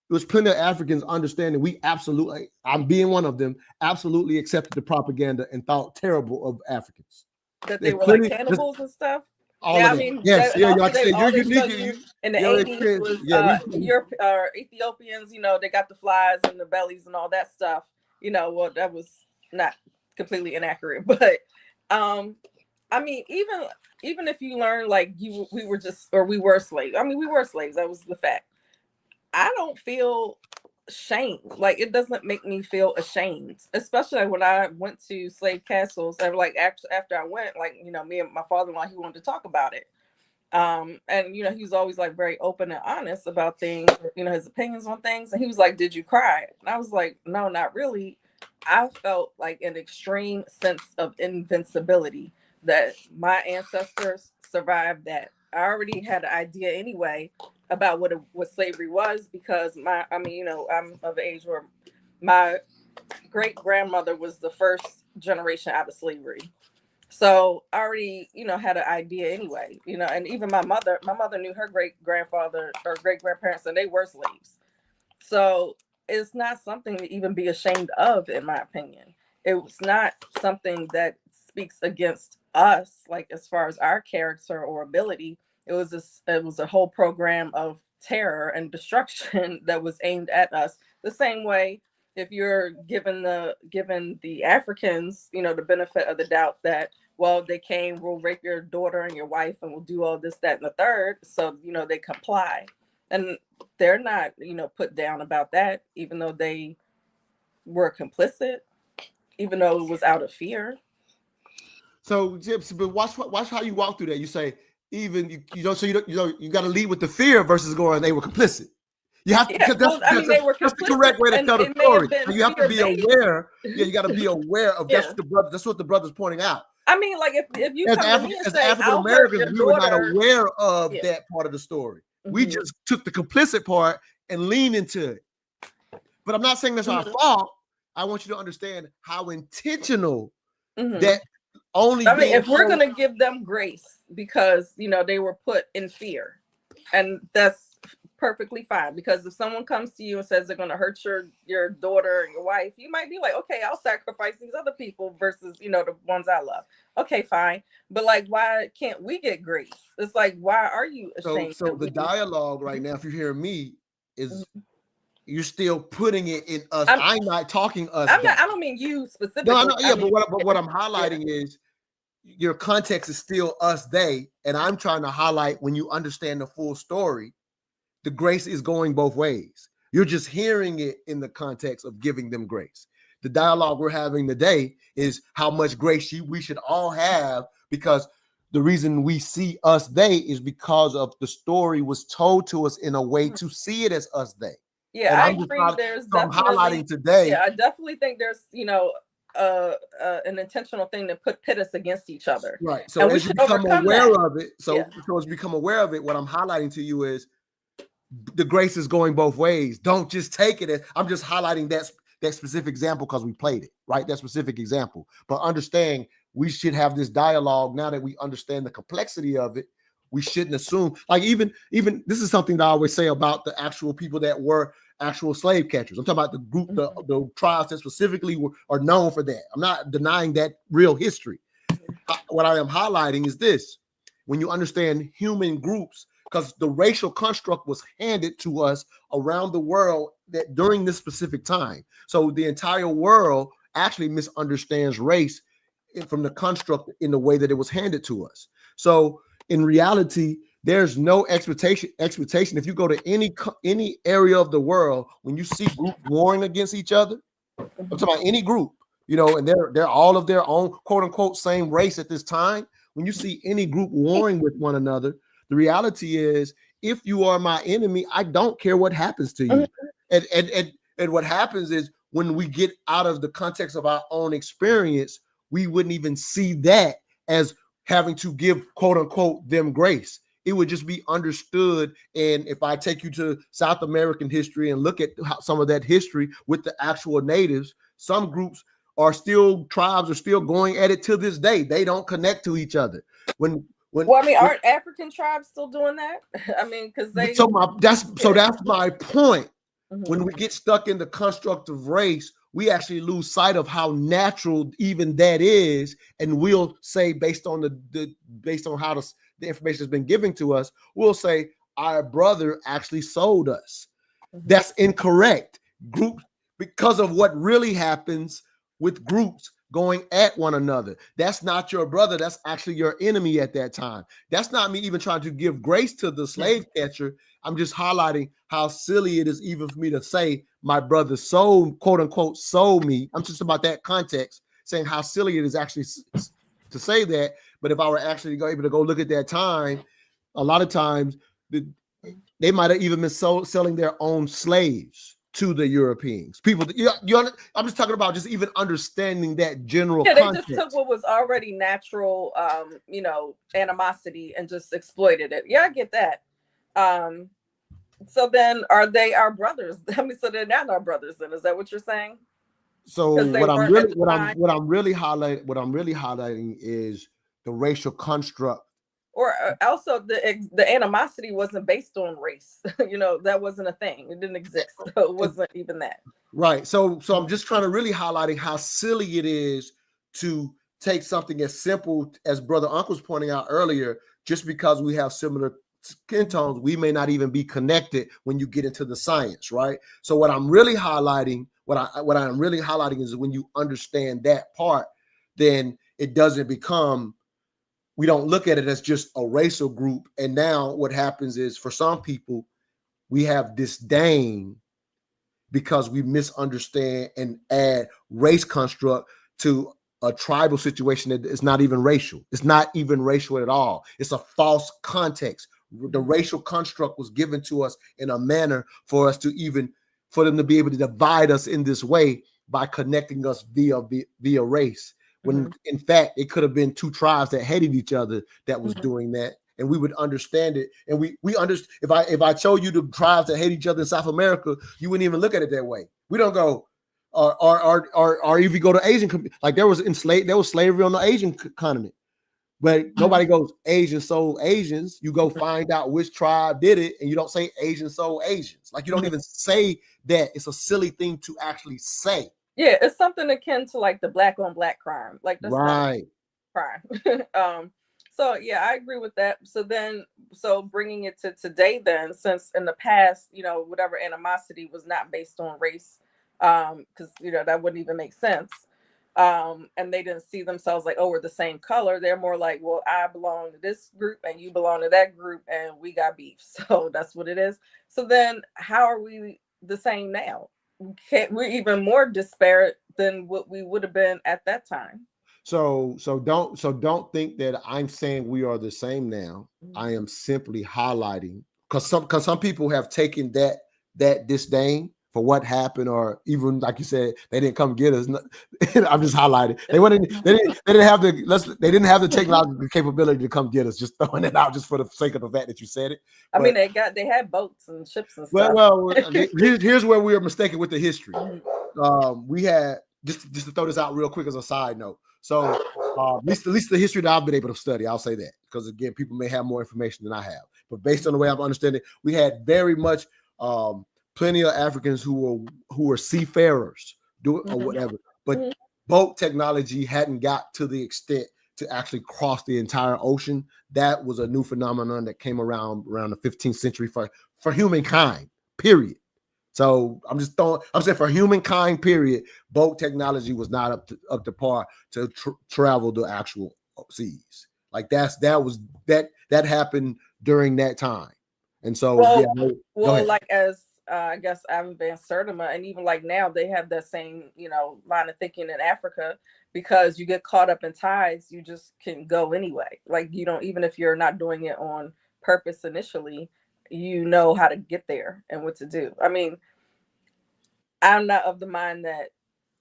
there was plenty of Africans understanding we absolutely, I'm being one of them, absolutely accepted the propaganda and thought terrible of Africans. That they were like cannibals and stuff? I mean, yes, like I said, you're unique. In the 80s was Ethiopians, you know, they got the flies and the bellies and all that stuff. You know, well, that was not completely inaccurate. But, I mean, even if you learn like we were slaves. I mean, we were slaves. That was the fact. I don't feel shame. Like it doesn't make me feel ashamed, especially when I went to slave castles. And like after I went, like, you know, me and my father-in-law, he wanted to talk about it. And you know, he was always like very open and honest about things, you know, his opinions on things. And he was like, "Did you cry?" And I was like, "No, not really." I felt like an extreme sense of invincibility that my ancestors survived that. I already had an idea anyway about what slavery was because I'm of age where my great grandmother was the first generation out of slavery. So I already, you know, had an idea anyway, you know, and even my mother knew her great grandfather or great grandparents and they were slaves. So it's not something to even be ashamed of, in my opinion. It was not something that speaks against us, like as far as our character or ability. It was a whole program of terror and destruction that was aimed at us. The same way, if you're given the Africans, you know, the benefit of the doubt that, well, they came, we'll rape your daughter and your wife, and we'll do all this, that, and the third. So, you know, they comply, and they're not, you know, put down about that, even though they were complicit, even though it was out of fear. So, but watch how you walk through that. You say, even you got to lead with the fear versus going, they were complicit. You have to, that's the correct way to tell the story. You have to be aware. Yeah, you got to be aware of that's what the brother's pointing out. I mean, like if you as African Americans, we were not aware of that part of the story. We just took the complicit part and leaned into it. But I'm not saying that's our fault. I want you to understand how intentional that only. I mean, if we're gonna give them grace because, you know, they were put in fear, and that's perfectly fine, because if someone comes to you and says they're going to hurt your daughter and your wife, you might be like, okay, I'll sacrifice these other people versus, you know, the ones I love. Okay, fine. But like, why can't we get grace? It's like, why are you ashamed? So the dialogue right now, if you hear me, is you're still putting it in us. I'm not talking us. I don't mean you specifically. But what I'm highlighting is your context is still us, they, and I'm trying to highlight when you understand the full story. The grace is going both ways. You're just hearing it in the context of giving them grace. The dialogue we're having today is how much grace we should all have, because the reason we see us, they, is because of the story was told to us in a way to see it as us, they. Yeah, I agree. I'm highlighting today. Yeah, I definitely think there's, you know, an intentional thing to pit us against each other. Right. So and we as you should become overcome aware that. of it, so as you become aware of it, what I'm highlighting to you is the grace is going both ways. Don't just take it as, I'm just highlighting that specific example because we played it, right? That specific example. But understand, we should have this dialogue now that we understand the complexity of it. We shouldn't assume, like even this is something that I always say about the actual people that were actual slave catchers. I'm talking about the group, the tribes that specifically are known for that. I'm not denying that real history. What I am highlighting is this: when you understand human groups, because the racial construct was handed to us around the world that during this specific time. So the entire world actually misunderstands race from the construct in the way that it was handed to us. So in reality, there's no expectation. If you go to any area of the world, when you see groups warring against each other, I'm talking about any group, and they're all of their own quote unquote same race at this time. When you see any group warring with one another, the reality is, if you are my enemy, I don't care what happens to you. And what happens is, when we get out of the context of our own experience, we wouldn't even see that as having to give quote unquote them grace. It would just be understood. And if I take you to South American history and look at some of that history with the actual natives, some groups tribes are still going at it to this day. They don't connect to each other. Aren't African tribes still doing that? I mean, because that's my point. Mm-hmm. When we get stuck in the construct of race, we actually lose sight of how natural even that is, and we'll say, based on how the information has been given to us, we'll say our brother actually sold us. Mm-hmm. That's incorrect. Groups, because of what really happens with groups going at one another. That's not your brother. That's actually your enemy at that time. That's not me even trying to give grace to the slave catcher. I'm just highlighting how silly it is even for me to say my brother sold, quote unquote, sold me. I'm just about that context, saying how silly it is actually to say that. But if I were actually able to go look at that time, a lot of times they might have even been selling their own slaves to the Europeans. I'm just talking about just even understanding that general context. They just took what was already natural, animosity and just exploited it. Yeah, I get that. So then, are they our brothers? I mean, so they're not our brothers. Then is that what you're saying? So what I'm really highlighting is the racial construct. Or also the animosity wasn't based on race. That wasn't a thing. It didn't exist. So it wasn't even that. Right. So I'm just trying to really highlighting how silly it is to take something as simple as Brother Uncle was pointing out earlier. Just because we have similar skin tones, we may not even be connected when you get into the science, right? So what I'm really highlighting, what I'm really highlighting is when you understand that part, then it doesn't become, we don't look at it as just a racial group. And now what happens is, for some people, we have disdain because we misunderstand and add race construct to a tribal situation that is not even racial. It's not even racial at all. It's a false context. The racial construct was given to us in a manner for them to be able to divide us in this way by connecting us via race. When in fact, it could have been two tribes that hated each other that was doing that, and we would understand it. And we understand. If I show you the tribes that hate each other in South America, you wouldn't even look at it that way. We don't go, or if you go to Asian, like there was slavery on the Asian continent, but nobody goes Asian sold Asians. You go find out which tribe did it, and you don't say Asian sold Asians. Like you don't even say that. It's a silly thing to actually say. Yeah, it's something akin to like the black on black crime. Like that's right. Crime. So yeah, I agree with that. So bringing it to today then, since in the past, whatever animosity was not based on race, because that wouldn't even make sense. And they didn't see themselves like, oh, we're the same color. They're more like, well, I belong to this group and you belong to that group and we got beef. So that's what it is. So then how are we the same now? We're even more disparate than what we would have been at that time. So don't think that I'm saying we are the same now. I am simply highlighting because some people have taken that disdain for what happened, or even like you said, they didn't come get us. I'm just highlighting. They didn't have the technological capability to come get us. Just throwing it out just for the sake of the fact that you said it. I mean, they had boats and ships and stuff. Well, here's where we are mistaken with the history. We had just to throw this out real quick as a side note. So at least the history that I've been able to study, I'll say that, because again, people may have more information than I have. But based on the way I'm understanding, we had very much plenty of Africans who were seafarers, or whatever. But boat technology hadn't got to the extent to actually cross the entire ocean. That was a new phenomenon that came around the 15th century for humankind, period. So I'm saying for humankind, period, boat technology was not up to par to travel the actual seas. Like that happened during that time. And so like as I guess Ivan Van Sertima, and even like now they have that same line of thinking in Africa, because you get caught up in tides, you just can go anyway. Like you don't, even if you're not doing it on purpose initially, you know how to get there and what to do. I mean, I'm not of the mind that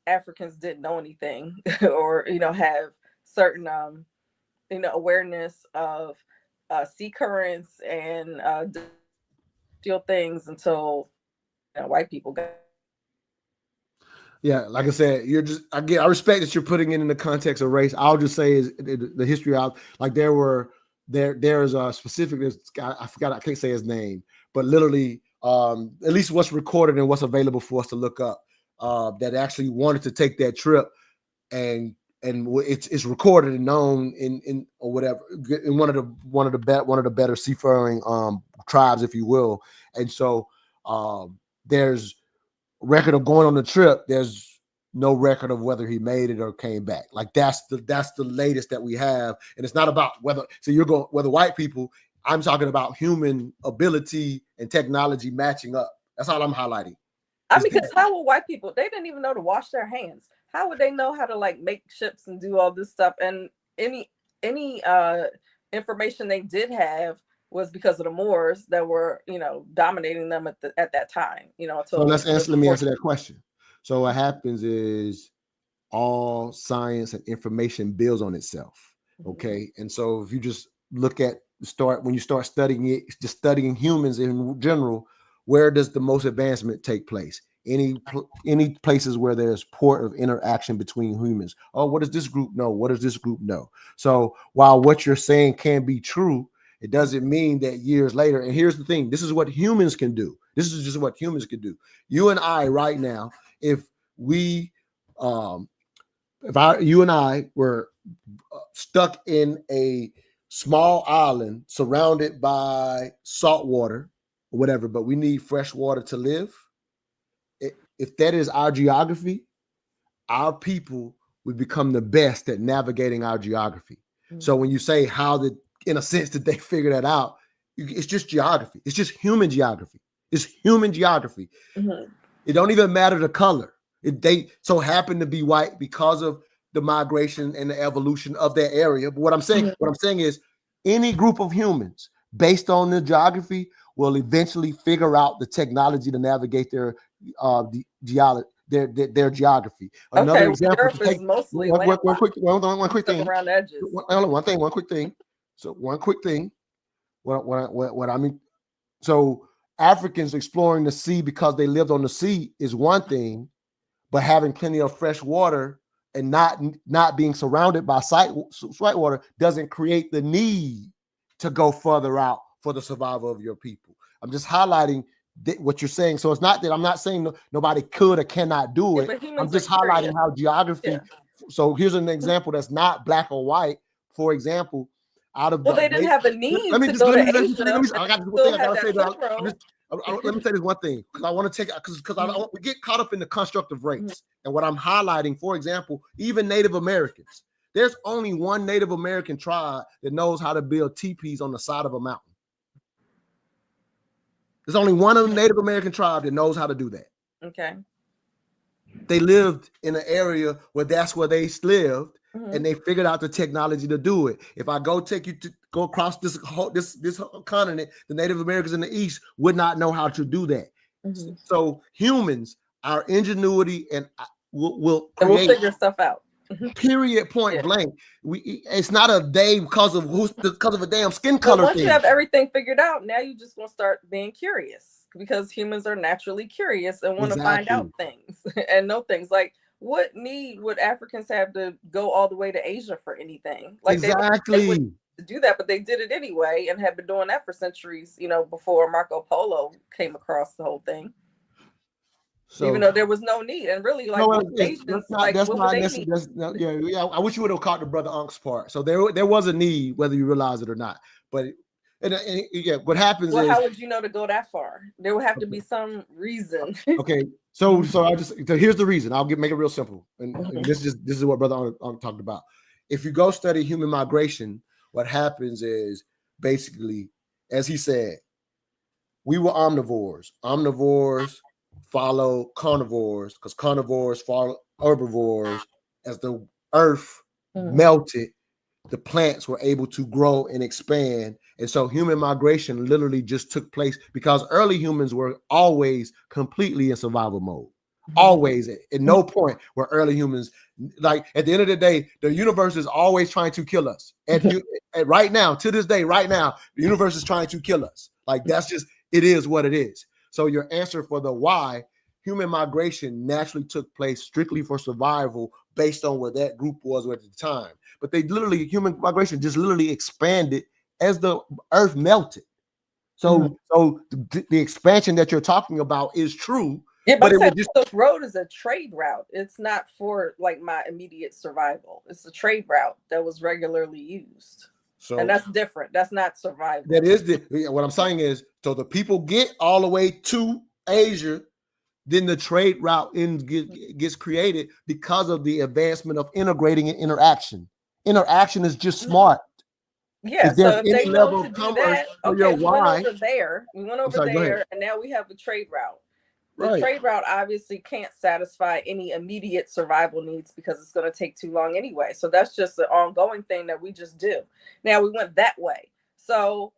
Africans didn't know anything or have certain awareness of sea currents and deal things until white people got. Yeah, like I said, I respect that you're putting it in the context of race. I'll just say is the history of, like, there's a specific guy, I forgot, I can't say his name, but literally at least what's recorded and what's available for us to look up, that actually wanted to take that trip, and it's recorded and known in or whatever, in one of the better seafaring tribes, if you will. And so there's record of going on the trip. There's no record of whether he made it or came back. Like that's the latest that we have. And it's not about whether white people. I'm talking about human ability and technology matching up. That's all I'm highlighting. I mean, because how would white people? They didn't even know to wash their hands. How would they know how to like make ships and do all this stuff? And any information they did have was because of the Moors that were, dominating them at that time. So let me answer that question. So what happens is all science and information builds on itself. Okay, and so if you just when you start studying it, just studying humans in general, where does the most advancement take place? Any places where there's port of interaction between humans. Oh, what does this group know? What does this group know? So while what you're saying can be true, it doesn't mean that years later. And here's the thing: this is what humans can do. This is just what humans can do. You and I right now, if you and I were stuck in a small island surrounded by salt water or whatever, but we need fresh water to live. If that is our geography, our people would become the best at navigating our geography. So when you say in a sense that they figure that out, it's just geography. It's just human geography. It's human geography. It don't even matter the color. They so happen to be white because of the migration and the evolution of their area. But what I'm saying is any group of humans based on the geography will eventually figure out the technology to navigate their geography. Another example. Europe is mostly one quick thing. Around edges. One quick thing. So one quick thing. What I mean. So Africans exploring the sea because they lived on the sea is one thing, but having plenty of fresh water and not being surrounded by salt water doesn't create the need to go further out for the survival of your people. I'm just highlighting what you're saying. So it's not that I'm not saying nobody could or cannot do it. I'm just highlighting how geography. Yeah. So here's an example that's not black or white. For example, they didn't have a need. Let me say this one thing because I want to take because we get caught up in the construct of race. And what I'm highlighting, for example, even Native Americans. There's only one Native American tribe that knows how to build teepees on the side of a mountain. There's only one of the Native American tribe that knows how to do that. Okay. They lived in an area where that's where they lived, and they figured out the technology to do it. If I go across this continent, the Native Americans in the East would not know how to do that. So humans, our ingenuity and will And we'll create. figure stuff out. Period. Point blank. It's not a day because of a damn skin But color once thing. you have everything figured out, now you just gonna start being curious, because humans are naturally curious and want to find out things and know things. Like, what need would Africans have to go all the way to Asia for anything? Like, they wouldn't do that, but they did it anyway and have been doing that for centuries, you know, before Marco Polo came across the whole thing. So, even though there was no need, and really, like, I wish you would have caught the brother Unk's part. So there was a need, whether you realize it or not. But what happens is, how would you know to go that far? There would have to be some reason. Okay, so here's the reason. I'll make it real simple, and this is what brother Unk talked about. If you go study human migration, what happens is basically, as he said, we were omnivores. Omnivores follow carnivores, because carnivores follow herbivores. As the earth melted, the plants were able to grow and expand. And so human migration literally just took place because early humans were always completely in survival mode. Always. At no point were early humans, like, at the end of the day, the universe is always trying to kill us. And right now, to this day, right now, the universe is trying to kill us. Like, that's just, it is what it is. So your answer for the why, human migration naturally took place strictly for survival based on where that group was at the time. But human migration just literally expanded as the earth melted. So the expansion that you're talking about is true. Yeah, but the road is a trade route. It's not for, like, my immediate survival. It's a trade route that was regularly used. So, and that's different. That's not survival. That is what I'm saying is, so the people get all the way to Asia, then the trade route gets created because of the advancement of integrating and interaction. Interaction is just smart. Yeah, so if they know to do that, okay, we went over there, and now we have a trade route. The trade route obviously can't satisfy any immediate survival needs because it's going to take too long anyway. So that's just an ongoing thing that we just do. Now we went that way. So,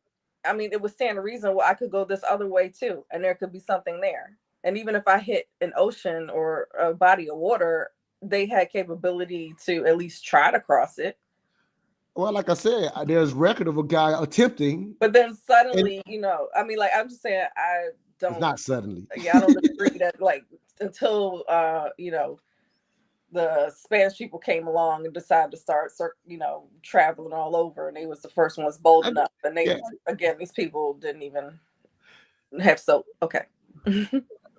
I mean, it would stand to reason, well, I could go this other way too, and there could be something there. And even if I hit an ocean or a body of water, they had capability to at least try to cross it. Well, like I said, there's record of a guy attempting. But then suddenly, I mean, like, I'm just saying, I don't. It's not suddenly. Yeah, I don't agree that, like, until, the Spanish people came along and decided to start, traveling all over, and they was the first ones bold enough. And these people didn't even have soap. Okay.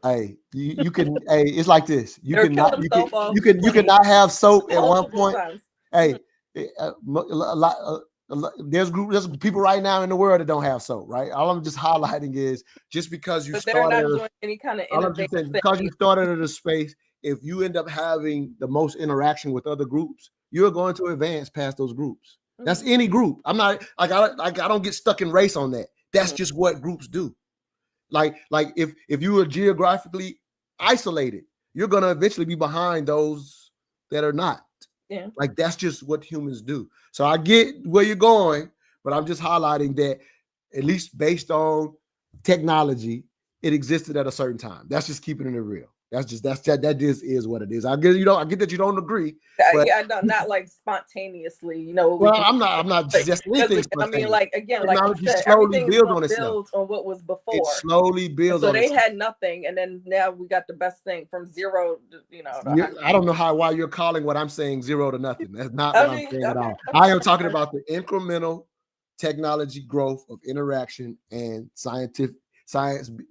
Hey, you can. Hey, it's like this. You cannot have soap at one point. Hey, there's people right now in the world that don't have soap. Right. All I'm just highlighting is just because you started doing any kind of innovative because you started at a space. If you end up having the most interaction with other groups, you're going to advance past those groups. That's any group. I'm not like I don't get stuck in race on that. That's just what groups do. Like if you are geographically isolated, you're gonna eventually be behind those that are not. Yeah. Like, that's just what humans do. So I get where you're going, but I'm just highlighting that, at least based on technology, it existed at a certain time. That's just keeping it real. That just is what it is. I get that you don't agree. But, not like spontaneously, Well, I'm not suggesting anything. I mean, like, again, like you said, everything builds on what was before. It slowly builds. So they had nothing, and then now we got the best thing from zero. I don't know why you're calling what I'm saying zero to nothing. That's not what I'm saying at all. I am talking about the incremental technology growth of interaction and science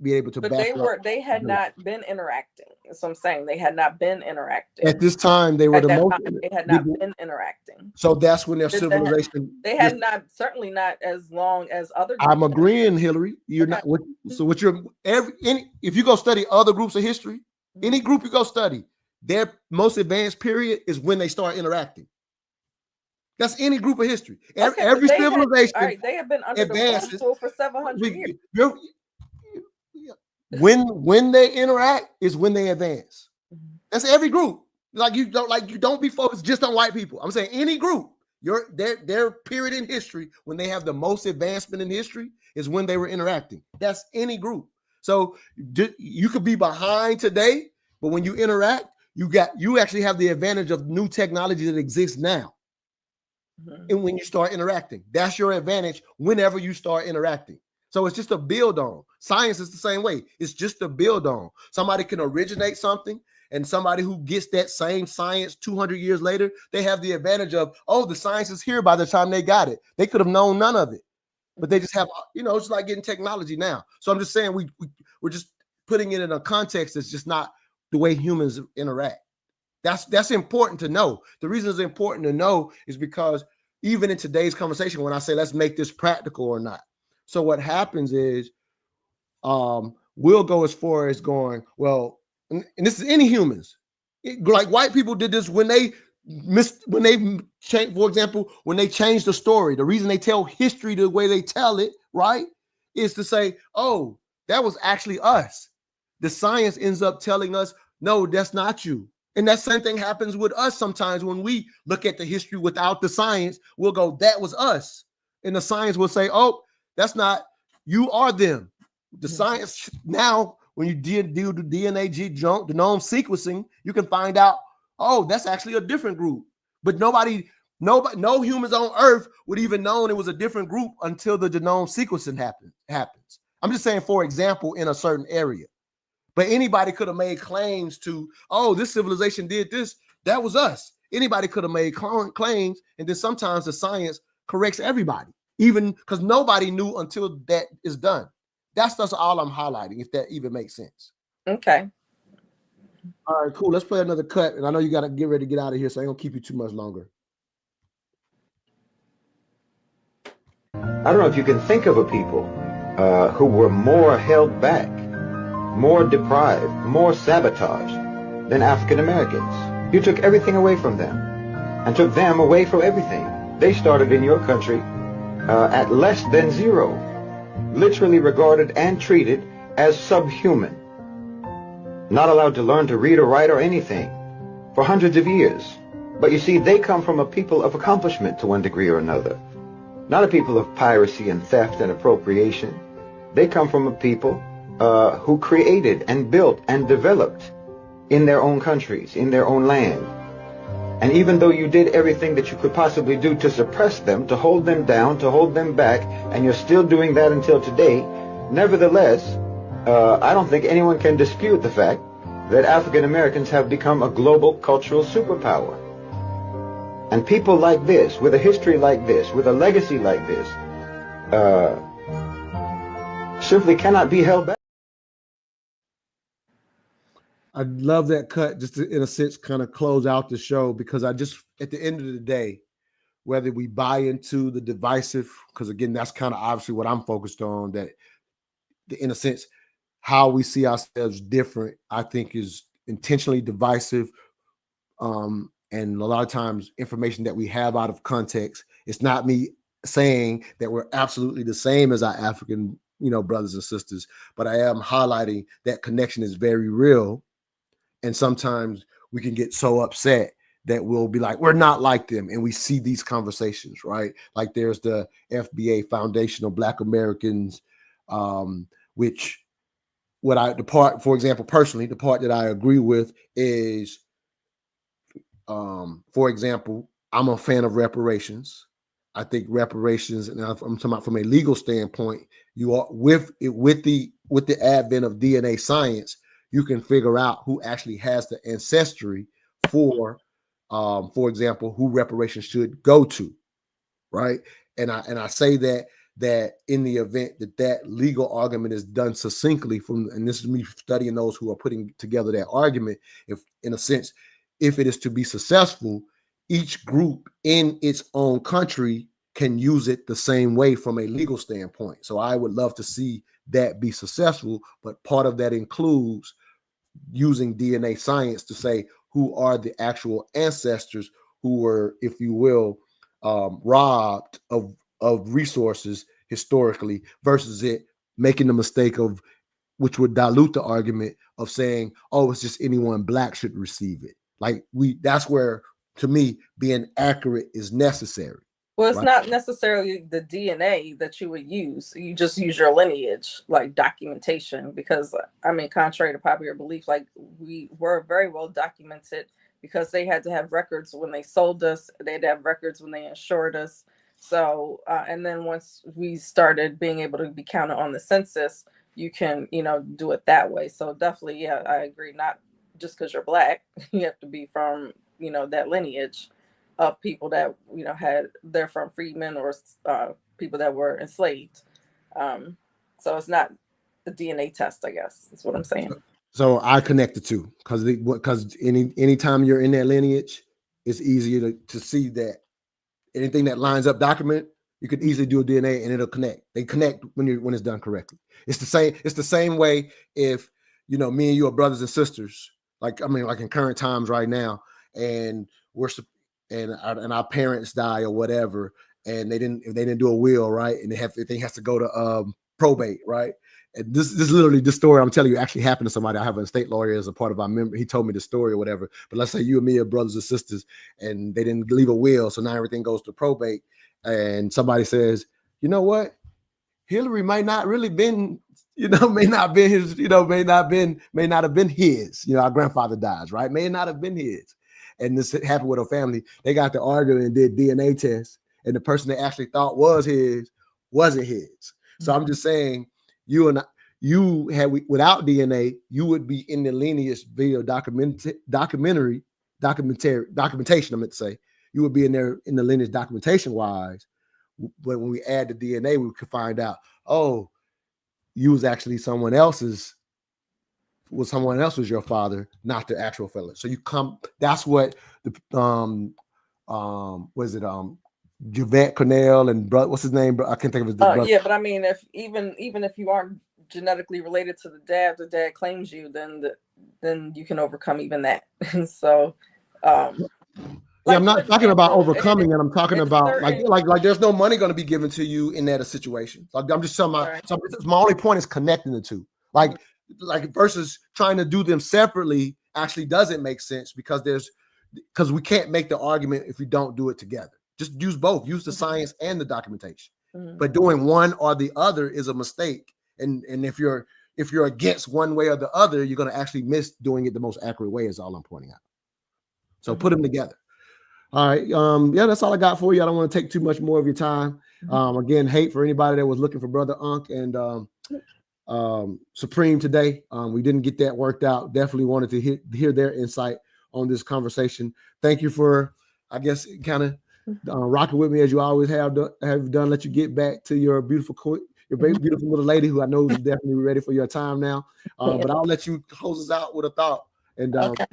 be able to back up. They had not been interacting. That's what I'm saying. They had not been interacting. At this time, they were they had not been interacting. So that's when their civilization. They had not, certainly not as long as other groups. I'm agreeing, Hillary. You're not. So what you're if you go study other groups of history, any group you go study, their most advanced period is when they start interacting. That's any group of history. Every civilization. They have been under the control for 700 years. When they interact is when they advance. That's every group. You don't be focused just on white people. I'm saying any group, their period in history when they have the most advancement in history is when they were interacting. That's any group. So you could be behind today, but when you interact, you actually have the advantage of new technology that exists now. And when you start interacting, that's your advantage whenever you start interacting. So it's just a build on. Science is the same way. It's just a build on. Somebody can originate something, and somebody who gets that same science 200 years later, they have the advantage of, oh, the science is here by the time they got it. They could have known none of it, but they just have, it's like getting technology now. So I'm just saying we're just putting it in a context that's just not the way humans interact. That's important to know. The reason it's important to know is because even in today's conversation, when I say let's make this practical or not. So what happens is we'll go as far as going, well, and this is any humans. Like white people did this when they changed, for example, when they changed the story. The reason they tell history the way they tell it, right, is to say, oh, that was actually us. The science ends up telling us, no, that's not you. And that same thing happens with us sometimes when we look at the history without the science. We'll go, that was us. And the science will say, oh, that's not, you are them. The science now, when you do the DNA genome sequencing, you can find out, oh, that's actually a different group. But no humans on Earth would even known it was a different group until the genome sequencing happens. I'm just saying, for example, in a certain area. But anybody could have made claims to, oh, this civilization did this. That was us. Anybody could have made claims. And then sometimes the science corrects everybody, even because nobody knew until that is done. That's all I'm highlighting, if that even makes sense. Okay. All right, cool. Let's play another cut. And I know you got to get ready to get out of here, so I ain't going to keep you too much longer. I don't know if you can think of a people who were more held back, more deprived, more sabotaged than African Americans. You took everything away from them and took them away from everything. They started in your country at less than zero, literally regarded and treated as subhuman, not allowed to learn to read or write or anything for hundreds of years. But you see, they come from a people of accomplishment to one degree or another, not a people of piracy and theft and appropriation. They come from a people who created and built and developed in their own countries, in their own land. And even though you did everything that you could possibly do to suppress them, to hold them down, to hold them back, and you're still doing that until today, nevertheless, I don't think anyone can dispute the fact that African Americans have become a global cultural superpower. And people like this, with a history like this, with a legacy like this, simply cannot be held back. I love that cut, just to, in a sense, kind of close out the show, because at the end of the day, whether we buy into the divisive, because again, that's kind of obviously what I'm focused on, that in a sense, how we see ourselves different, I think is intentionally divisive. And a lot of times information that we have out of context, it's not me saying that we're absolutely the same as our African, brothers and sisters, but I am highlighting that connection is very real. And sometimes we can get so upset that we'll be like, we're not like them. And we see these conversations, right? Like there's the FBA, Foundational Black Americans, which for example, personally, the part that I agree with is, for example, I'm a fan of reparations. I think reparations, and I'm talking about from a legal standpoint, you are with the advent of DNA science, you can figure out who actually has the ancestry for example, who reparations should go to, right? And I say that in the event that legal argument is done succinctly and this is me studying those who are putting together that argument, if in a sense, if it is to be successful, each group in its own country can use it the same way from a legal standpoint. So I would love to see that be successful, but part of that includes using DNA science to say who are the actual ancestors who were, if you will, robbed of resources historically, versus it making the mistake of, which would dilute the argument of saying, oh, it's just anyone Black should receive it. Like that's where, to me, being accurate is necessary. Well, it's right? not necessarily the DNA that you would use. You just use your lineage, like documentation, because I mean, contrary to popular belief, like we were very well documented because they had to have records when they sold us. They had to have records when they insured us. So, and then once we started being able to be counted on the census, you can, do it that way. So definitely, yeah, I agree. Not just because you're black, you have to be from, that lineage of people that they're from freedmen or people that were enslaved. So it's not a DNA test, I guess. That's what I'm saying. So I connect the two because anytime you're in that lineage, it's easier to see that anything that lines up document, you could easily do a DNA and it'll connect. They connect when it's done correctly. It's the same. It's the same way if me and you are brothers and sisters. Like in current times right now, and our parents die or whatever, and they didn't do a will, right? And everything has to go to probate, right? And this literally this story I'm telling you actually happened to somebody. I have a state lawyer as a part of our member. He told me the story or whatever. But let's say you and me are brothers and sisters, and they didn't leave a will, so now everything goes to probate. And somebody says, you know what? Hillary might not really been, may not been his, may not have been his. Our grandfather dies, right? May not have been his. And this happened with her family. They got to arguing and did DNA tests, and the person they actually thought was his wasn't his. So I'm just saying, without DNA, you would be in the lineage via documentation. I meant to say you would be in there in the lineage documentation wise. But when we add the DNA, we could find out, oh, you was actually someone else's your father, not the actual fella. So you come. That's what the was it Javette Cornell and what's his name? I can't think of his brother. Yeah, but I mean, if even if you aren't genetically related to the dad claims you, then you can overcome even that. So, I'm not talking about overcoming, and I'm talking about like there's no money going to be given to you in that situation. Like I'm just talking about. Right. So my only point is connecting the two. Like versus trying to do them separately actually doesn't make sense because we can't make the argument if we don't do it together. Just use both. Use the science and the documentation. But doing one or the other is a mistake. And if you're against one way or the other, you're going to actually miss doing it the most accurate way. Is all I'm pointing out. So put them together. All right. That's all I got for you. I don't want to take too much more of your time. Again, hate for anybody that was looking for Brother Unc and Supreme today. We didn't get that worked out. Definitely wanted to hear their insight on this conversation. Thank you for, I guess, kind of rocking with me as you always have done. Let you get back to your beautiful little lady who I know is definitely ready for your time now. But I'll let you close us out with a thought. And okay.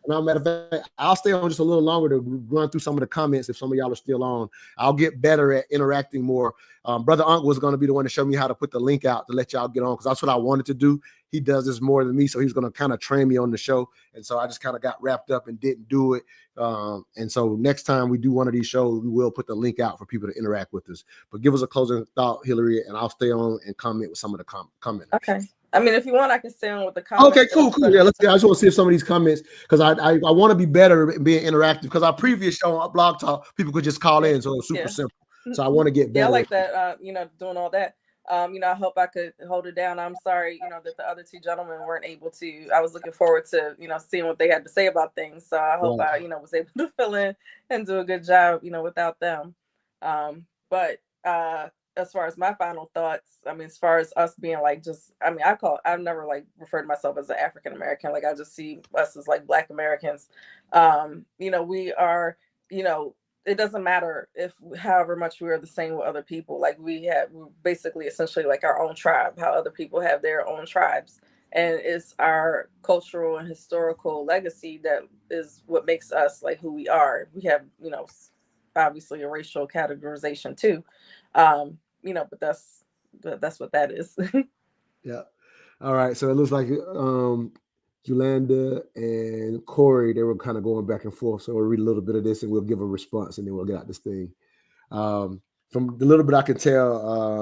Now, matter of fact, I'll stay on just a little longer to run through some of the comments if some of y'all are still on. I'll get better at interacting more. Brother Unc was going to be the one to show me how to put the link out to let y'all get on because that's what I wanted to do. He does this more than me, so he's going to kind of train me on the show. And so I just kind of got wrapped up and didn't do it. And so next time we do one of these shows, we will put the link out for people to interact with us. But give us a closing thought, Hillary, and I'll stay on and comment with some of the comments. Okay. I mean, if you want, I can stay on with the comments. Okay, cool. Yeah, let's see. I just want to see if some of these comments, because I want to be better at being interactive. Because our previous show on Blog Talk, people could just call in, so it's super simple. So I want to get better. Yeah, I like that. Doing all that. I hope I could hold it down. I'm sorry, that the other two gentlemen weren't able to. I was looking forward to, seeing what they had to say about things. So I hope I, was able to fill in and do a good job, without them. But as far as my final thoughts, I mean, as far as us being like I've never like referred to myself as an African American. Like I just see us as like Black Americans. We are, it doesn't matter if however much we are the same with other people. Like we're basically essentially like our own tribe, how other people have their own tribes. And it's our cultural and historical legacy that is what makes us like who we are. We have, obviously a racial categorization too. But that's what that is. Yeah. All right. So it looks like Yolanda and Corey, they were kind of going back and forth. So we'll read a little bit of this and we'll give a response and then we'll get out this thing. From the little bit I can tell,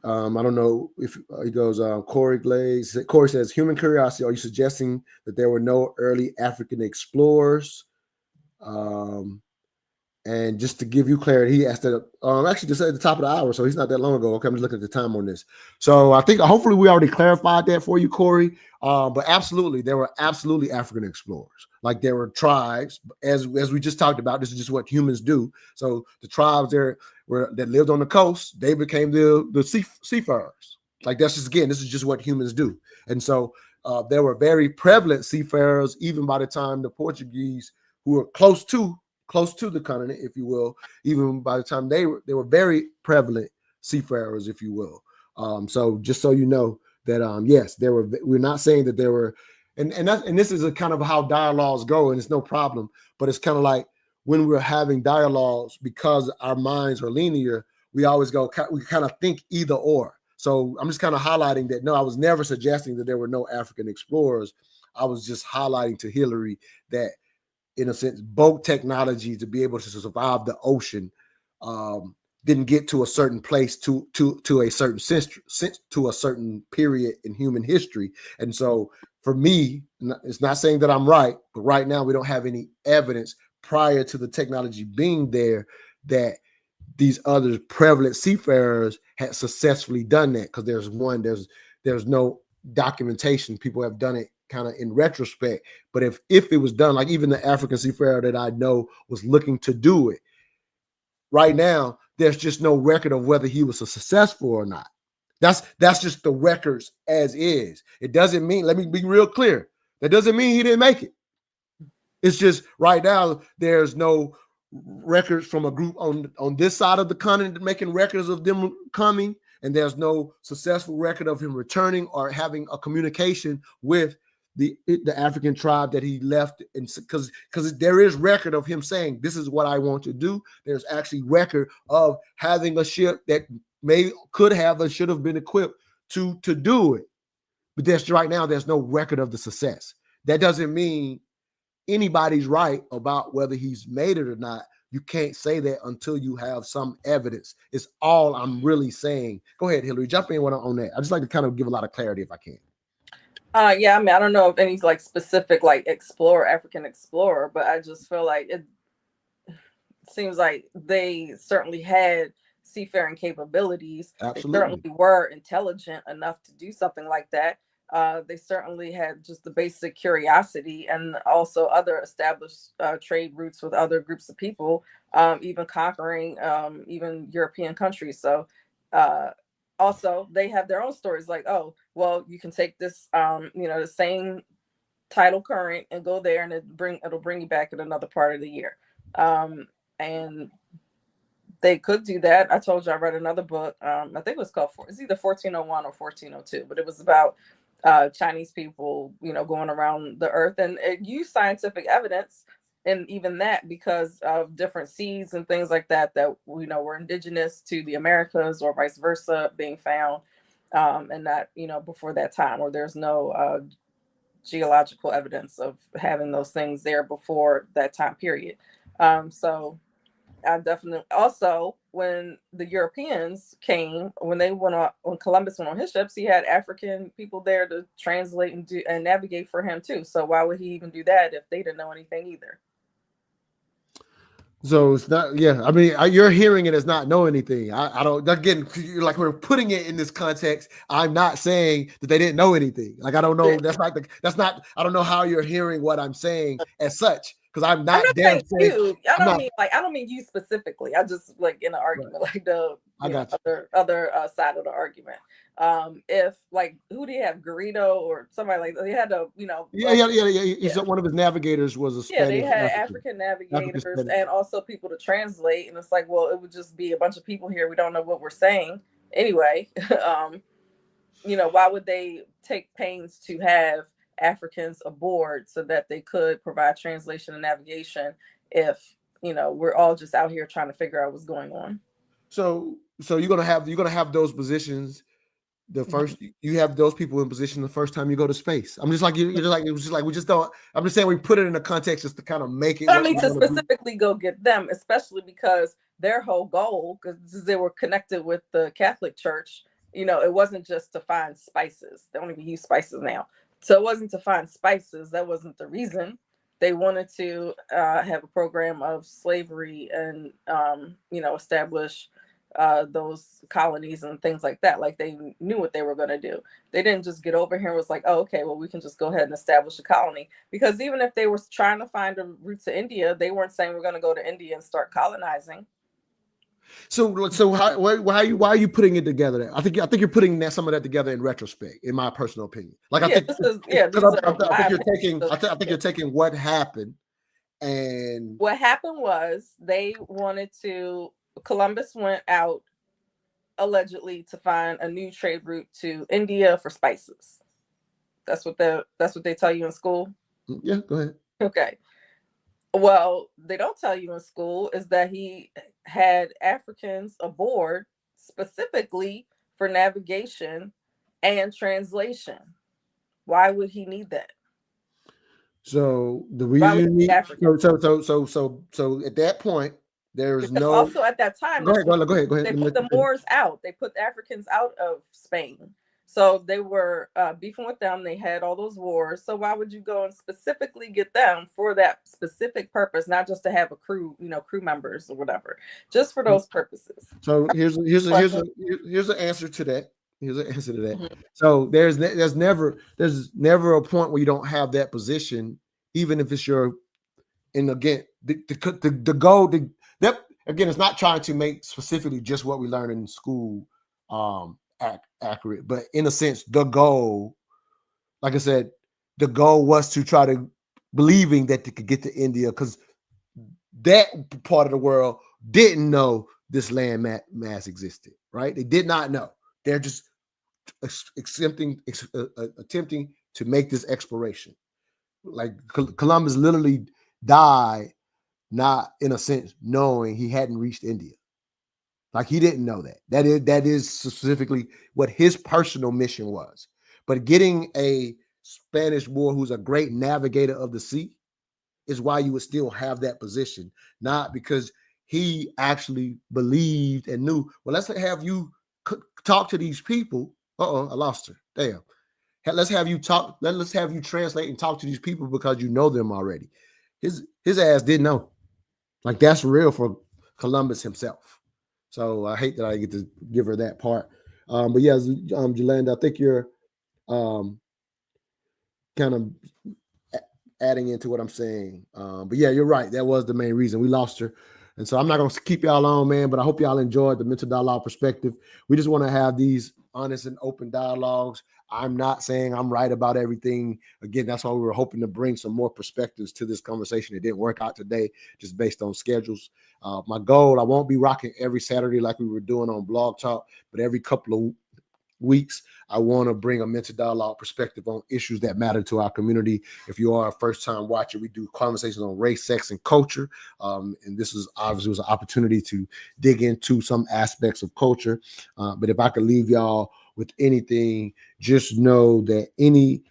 I don't know if he goes, Corey Glaze. Corey says, human curiosity. Are you suggesting that there were no early African explorers? And just to give you clarity, he asked that actually just at the top of the hour, so he's not that long ago. Okay, I'm just looking at the time on this. So I think hopefully we already clarified that for you, Corey. But absolutely, there were absolutely African explorers. Like there were tribes, as we just talked about. This is just what humans do. So the tribes that lived on the coast, they became the seafarers. Like that's just, again, this is just what humans do. And so there were very prevalent seafarers even by the time the Portuguese, who were close to the continent, if you will, even by the time they were very prevalent seafarers, if you will. So just so you know that yes, there were. We're not saying that there were, and this is a kind of how dialogues go, and it's no problem. But it's kind of like when we're having dialogues, because our minds are linear, we kind of think either or. So I'm just kind of highlighting that. No, I was never suggesting that there were no African explorers. I was just highlighting to Hillary that, in a sense, boat technology to be able to survive the ocean didn't get to a certain place to a certain to a certain period in human history. And so for me, it's not saying that I'm right, but right now we don't have any evidence prior to the technology being there that these other prevalent seafarers had successfully done that, because there's no documentation. People have done it kind of in retrospect, but if it was done, like even the African seafarer that I know was looking to do it, right now there's just no record of whether he was successful or not. That's just the records as is. It doesn't mean, let me be real clear, that doesn't mean he didn't make it. It's just right now there's no records from a group on this side of the continent making records of them coming, and there's no successful record of him returning or having a communication with the African tribe that he left. And because there is record of him saying, this is what I want to do. There's actually record of having a ship that could have or should have been equipped to do it. But right now there's no record of the success. That doesn't mean anybody's right about whether he's made it or not. You can't say that until you have some evidence. It's all I'm really saying. Go ahead, Hillary, jump in on that. I just like to kind of give a lot of clarity if I can. Yeah, I mean, I don't know if any like specific like African explorer, but I just feel like it seems like they certainly had seafaring capabilities. Absolutely. They certainly were intelligent enough to do something like that. They certainly had just the basic curiosity, and also other established trade routes with other groups of people, even conquering even European countries. So also they have their own stories, like, oh, well, you can take this the same tidal current and go there, and it'll bring you back in another part of the year. And they could do that. I told you I read another book. I think it was called, it's either 1401 or 1402, but it was about Chinese people, going around the earth, and it used scientific evidence, and even that, because of different seeds and things like that were indigenous to the Americas or vice versa being found, and that before that time, or there's no geological evidence of having those things there before that time period. So I definitely also, when the Europeans came, when Columbus went on his ships, he had African people there to translate and navigate for him too. So why would he even do that if they didn't know anything either? So it's not, yeah. I mean, you're hearing it as not know anything. I don't. Again, like, we're putting it in this context. I'm not saying that they didn't know anything. Like, I don't know. That's not. I don't know how you're hearing what I'm saying as such, because I'm not there. I don't mean you specifically. I just, like, in an argument, right, like the other side of the argument. If, like, who do you have, Garrido or somebody like that? They had a He's one of his navigators was a Spanish. They had African navigators and also people to translate, and it's like, well, it would just be a bunch of people here. We don't know what we're saying anyway. Why would they take pains to have Africans aboard so that they could provide translation and navigation if we're all just out here trying to figure out what's going on? So you're gonna have those positions. The first, you have those people in position the first time you go to space. I'm just like, you're just like, it was just like, we just don't. I'm just saying we put it in a context just to kind of make it. I mean, to specifically go get them, especially because their whole goal, because they were connected with the Catholic Church, it wasn't just to find spices. They don't even use spices now. So it wasn't to find spices. That wasn't the reason. they wanted to have a program of slavery and establish those colonies and things like that. Like they knew what they were going to do. They didn't just get over here and was like, oh, okay, well, we can just go ahead and establish a colony. Because even if they were trying to find a route to India, they weren't saying we're going to go to India and start colonizing. So why are you putting it together? I think you're putting some of that together in retrospect, in my personal opinion. Like I think you're taking what happened, and what happened was Columbus went out allegedly to find a new trade route to India for spices. That's what they tell you in school. Yeah, go ahead. Okay. Well, they don't tell you in school is that he had Africans aboard specifically for navigation and translation. Why would he need that? So the reason you need so at that point there's because no also at that time go ahead. They put the Moors out. They put the Africans out of Spain. So they were beefing with them. They had all those wars. So why would you go and specifically get them for that specific purpose, not just to have a crew, crew members or whatever, just for those purposes? So here's the answer to that. Here's an answer to that. Mm-hmm. So there's never a point where you don't have that position, even if it's your. And again, the goal. That again, it's not trying to make specifically just what we learned in school accurate, but in a sense, the goal, like I said, the goal was to try to believing that they could get to India because that part of the world didn't know this land mass existed, right? They did not know. They're just attempting to make this exploration. Like Columbus literally died, not in a sense knowing he hadn't reached India. Like he didn't know that. That is specifically what his personal mission was. But getting a Spanish boy who's a great navigator of the sea is why you would still have that position, not because he actually believed and knew. Well, let's have you talk to these people. I lost her. Damn. Let's have you talk. Let's have you translate and talk to these people because you know them already. His ass didn't know. Like that's real for Columbus himself. So I hate that I get to give her that part. But yeah, Jolanda, I think you're kind of adding into what I'm saying. But yeah, you're right. That was the main reason we lost her. And so I'm not going to keep y'all on, man, but I hope y'all enjoyed the mental dialogue perspective. We just want to have these honest and open dialogues. I'm not saying I'm right about everything. Again, that's why we were hoping to bring some more perspectives to this conversation. It didn't work out today just based on schedules. My goal, I won't be rocking every Saturday like we were doing on Blog Talk, but every couple of weeks, I want to bring a mental dialogue perspective on issues that matter to our community. If you are a first-time watcher, we do conversations on race, sex, and culture. And this is obviously was an opportunity to dig into some aspects of culture. But if I could leave y'all with anything, just know that any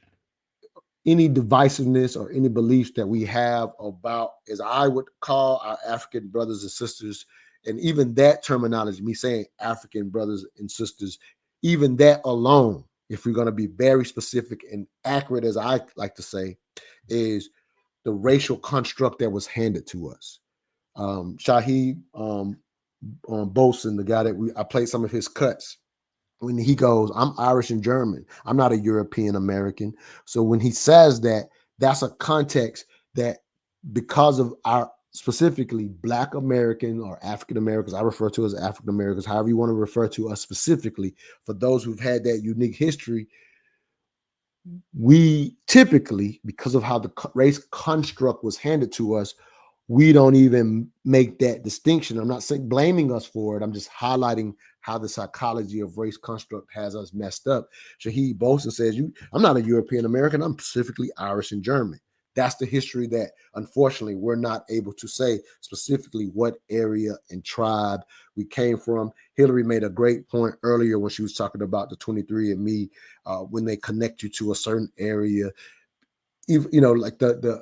divisiveness or any beliefs that we have about, as I would call our African brothers and sisters, and even that terminology, me saying African brothers and sisters, even that alone, if we're going to be very specific and accurate, as I like to say, is the racial construct that was handed to us. Shaheed Bolson, the guy that I played some of his cuts, when he goes, I'm Irish and German. I'm not a European American. So when he says that, that's a context that because of our specifically Black American or African Americans, I refer to as African Americans, however you want to refer to us specifically, for those who've had that unique history, we typically, because of how the race construct was handed to us, we don't even make that distinction. I'm not saying blaming us for it. I'm just highlighting how the psychology of race construct has us messed up. Shaheed Bolson says, I'm not a European American. I'm specifically Irish and German. That's the history that, unfortunately, we're not able to say specifically what area and tribe we came from. Hillary made a great point earlier when she was talking about the 23andMe, when they connect you to a certain area. Like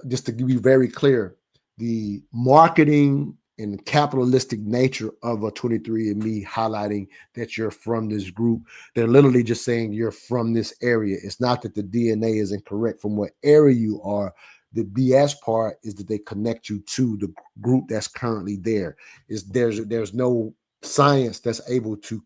just to be very clear, the marketing and capitalistic nature of a 23andMe highlighting that you're from this group. They're literally just saying you're from this area. It's not that the DNA is incorrect from what area you are. The BS part is that they connect you to the group that's currently there. There's no science that's able to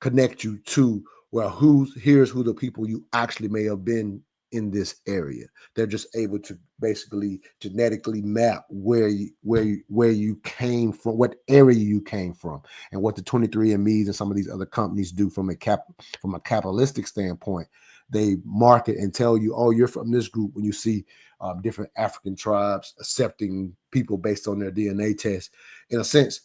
connect you to, well, here's who the people you actually may have been in this area. They're just able to basically genetically map where you came from, what area you came from, and what the 23andMe's and some of these other companies do from a capitalistic standpoint. They market and tell you, oh, you're from this group, when you see different African tribes accepting people based on their DNA test. In a sense,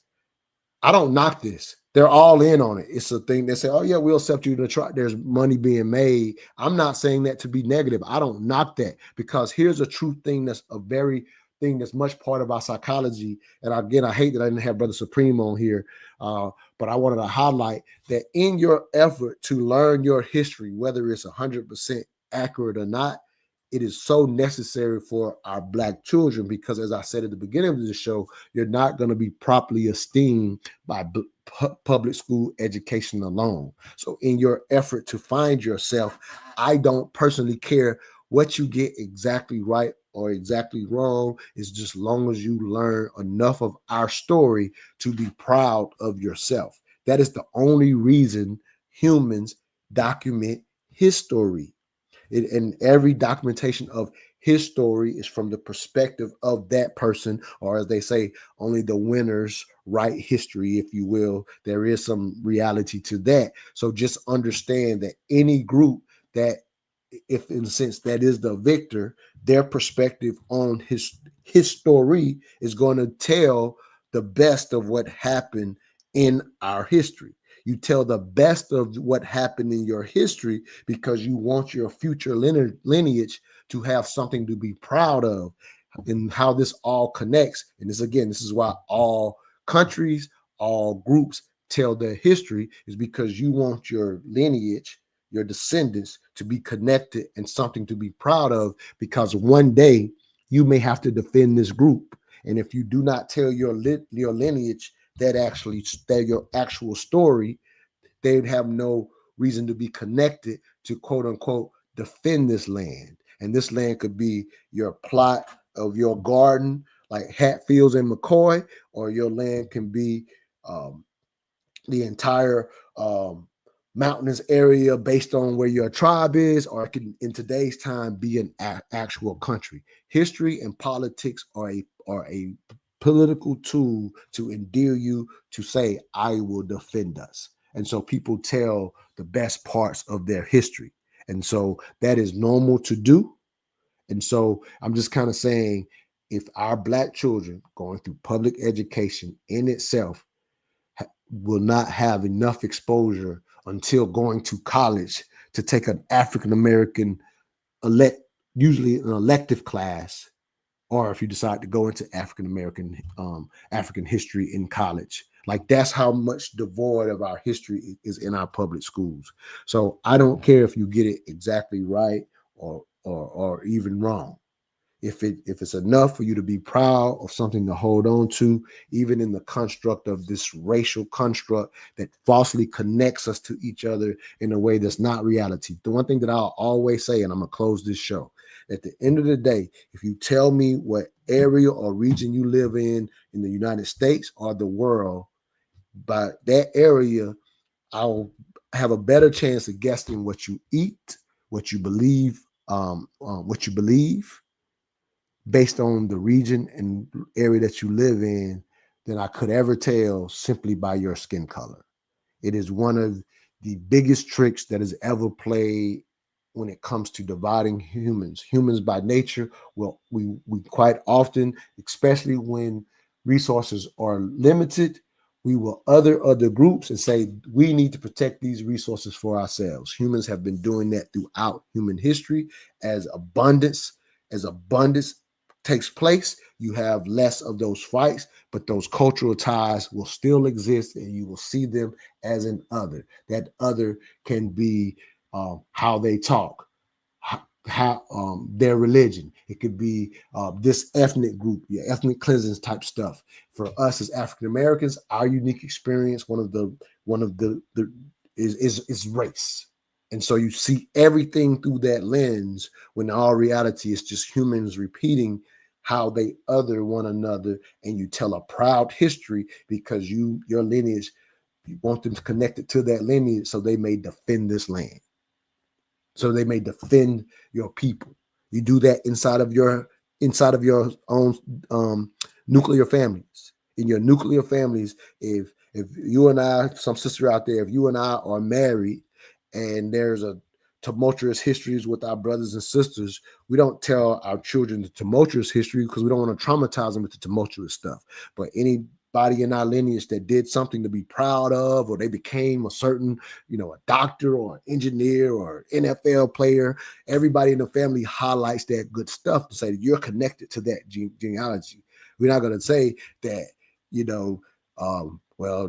I don't knock this. They're all in on it. It's a thing. They say, oh, yeah, we'll accept you to try. There's money being made. I'm not saying that to be negative. I don't knock that, because here's a true thing that's a very thing that's much part of our psychology. And again, I hate that I didn't have Brother Supreme on here, but I wanted to highlight that in your effort to learn your history, whether it's 100% accurate or not, it is so necessary for our Black children, because as I said at the beginning of the show, you're not going to be properly esteemed by public school education alone. So in your effort to find yourself, I don't personally care what you get exactly right or exactly wrong. It's just long as you learn enough of our story to be proud of yourself. That is the only reason humans document history. And every documentation of his story is from the perspective of that person, or as they say, only the winners write history, if you will. There is some reality to that. So just understand that any group that, if in a sense that is the victor, their perspective on his story is going to tell the best of what happened in our history. You tell the best of what happened in your history because you want your future lineage to have something to be proud of, and how this all connects. And this is why all countries, all groups tell their history, is because you want your lineage, your descendants, to be connected and something to be proud of, because one day you may have to defend this group. And if you do not tell your lineage that your actual story, they'd have no reason to be connected to, quote unquote, defend this land. And this land could be your plot of your garden, like Hatfields and McCoy, or your land can be the entire mountainous area based on where your tribe is, or it can, in today's time, be an actual country. History and politics are a political tool to endear you to say, I will defend us. And so people tell the best parts of their history. And so that is normal to do. And so I'm just kind of saying, if our Black children going through public education in itself will not have enough exposure until going to college to take an African-American usually an elective class, or if you decide to go into African history in college. Like, that's how much devoid of our history is in our public schools. So I don't care if you get it exactly right or even wrong. If it's enough for you to be proud of something to hold on to, even in the construct of this racial construct that falsely connects us to each other in a way that's not reality. The one thing that I'll always say, and I'm gonna close this show, at the end of the day, if you tell me what area or region you live in the United States or the world, by that area, I'll have a better chance of guessing what you eat, what you believe, based on the region and area that you live in, than I could ever tell simply by your skin color. It is one of the biggest tricks that is ever played when it comes to dividing humans. Humans by nature, well, we quite often, especially when resources are limited, we will other groups and say, we need to protect these resources for ourselves. Humans have been doing that throughout human history. As abundance takes place, you have less of those fights, but those cultural ties will still exist, and you will see them as an other. That other can be how they talk, how their religion. It could be this ethnic group, your ethnic cleansing type stuff. For us as African Americans, our unique experience, one of the is race. And so you see everything through that lens, when in all reality it's just humans repeating how they other one another, and you tell a proud history because your lineage, you want them to connect it to that lineage so they may defend this land, so they may defend your people. You do that inside of your own nuclear families. In your nuclear families, if you and I, some sister out there, if you and I are married and there's a tumultuous histories with our brothers and sisters, we don't tell our children the tumultuous history because we don't want to traumatize them with the tumultuous stuff. But anybody in our lineage that did something to be proud of, or they became a certain, a doctor or an engineer or an NFL player, everybody in the family highlights that good stuff to say that you're connected to that genealogy. We're not going to say that, well,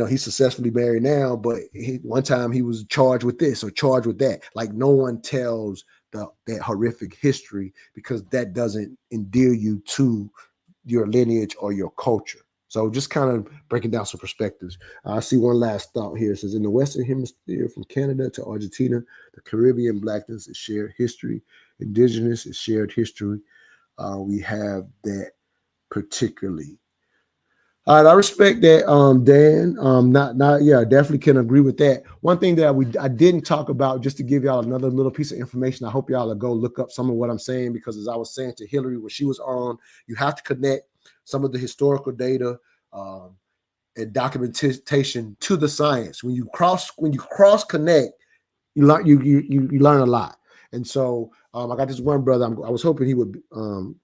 he's successfully married now, but one time he was charged with this or charged with that. Like, no one tells that horrific history because that doesn't endear you to your lineage or your culture. So just kind of breaking down some perspectives. I see one last thought here. It says, in the Western Hemisphere, from Canada to Argentina, the Caribbean Blackness is shared history. Indigenous is shared history. We have that particularly. All right, I respect that, Dan. I definitely can agree with that. One thing that I didn't talk about, just to give y'all another little piece of information, I hope y'all will go look up some of what I'm saying, because as I was saying to Hillary when she was on, you have to connect some of the historical data and documentation to the science. When you cross connect, you learn a lot. And so I got this one brother. I was hoping he would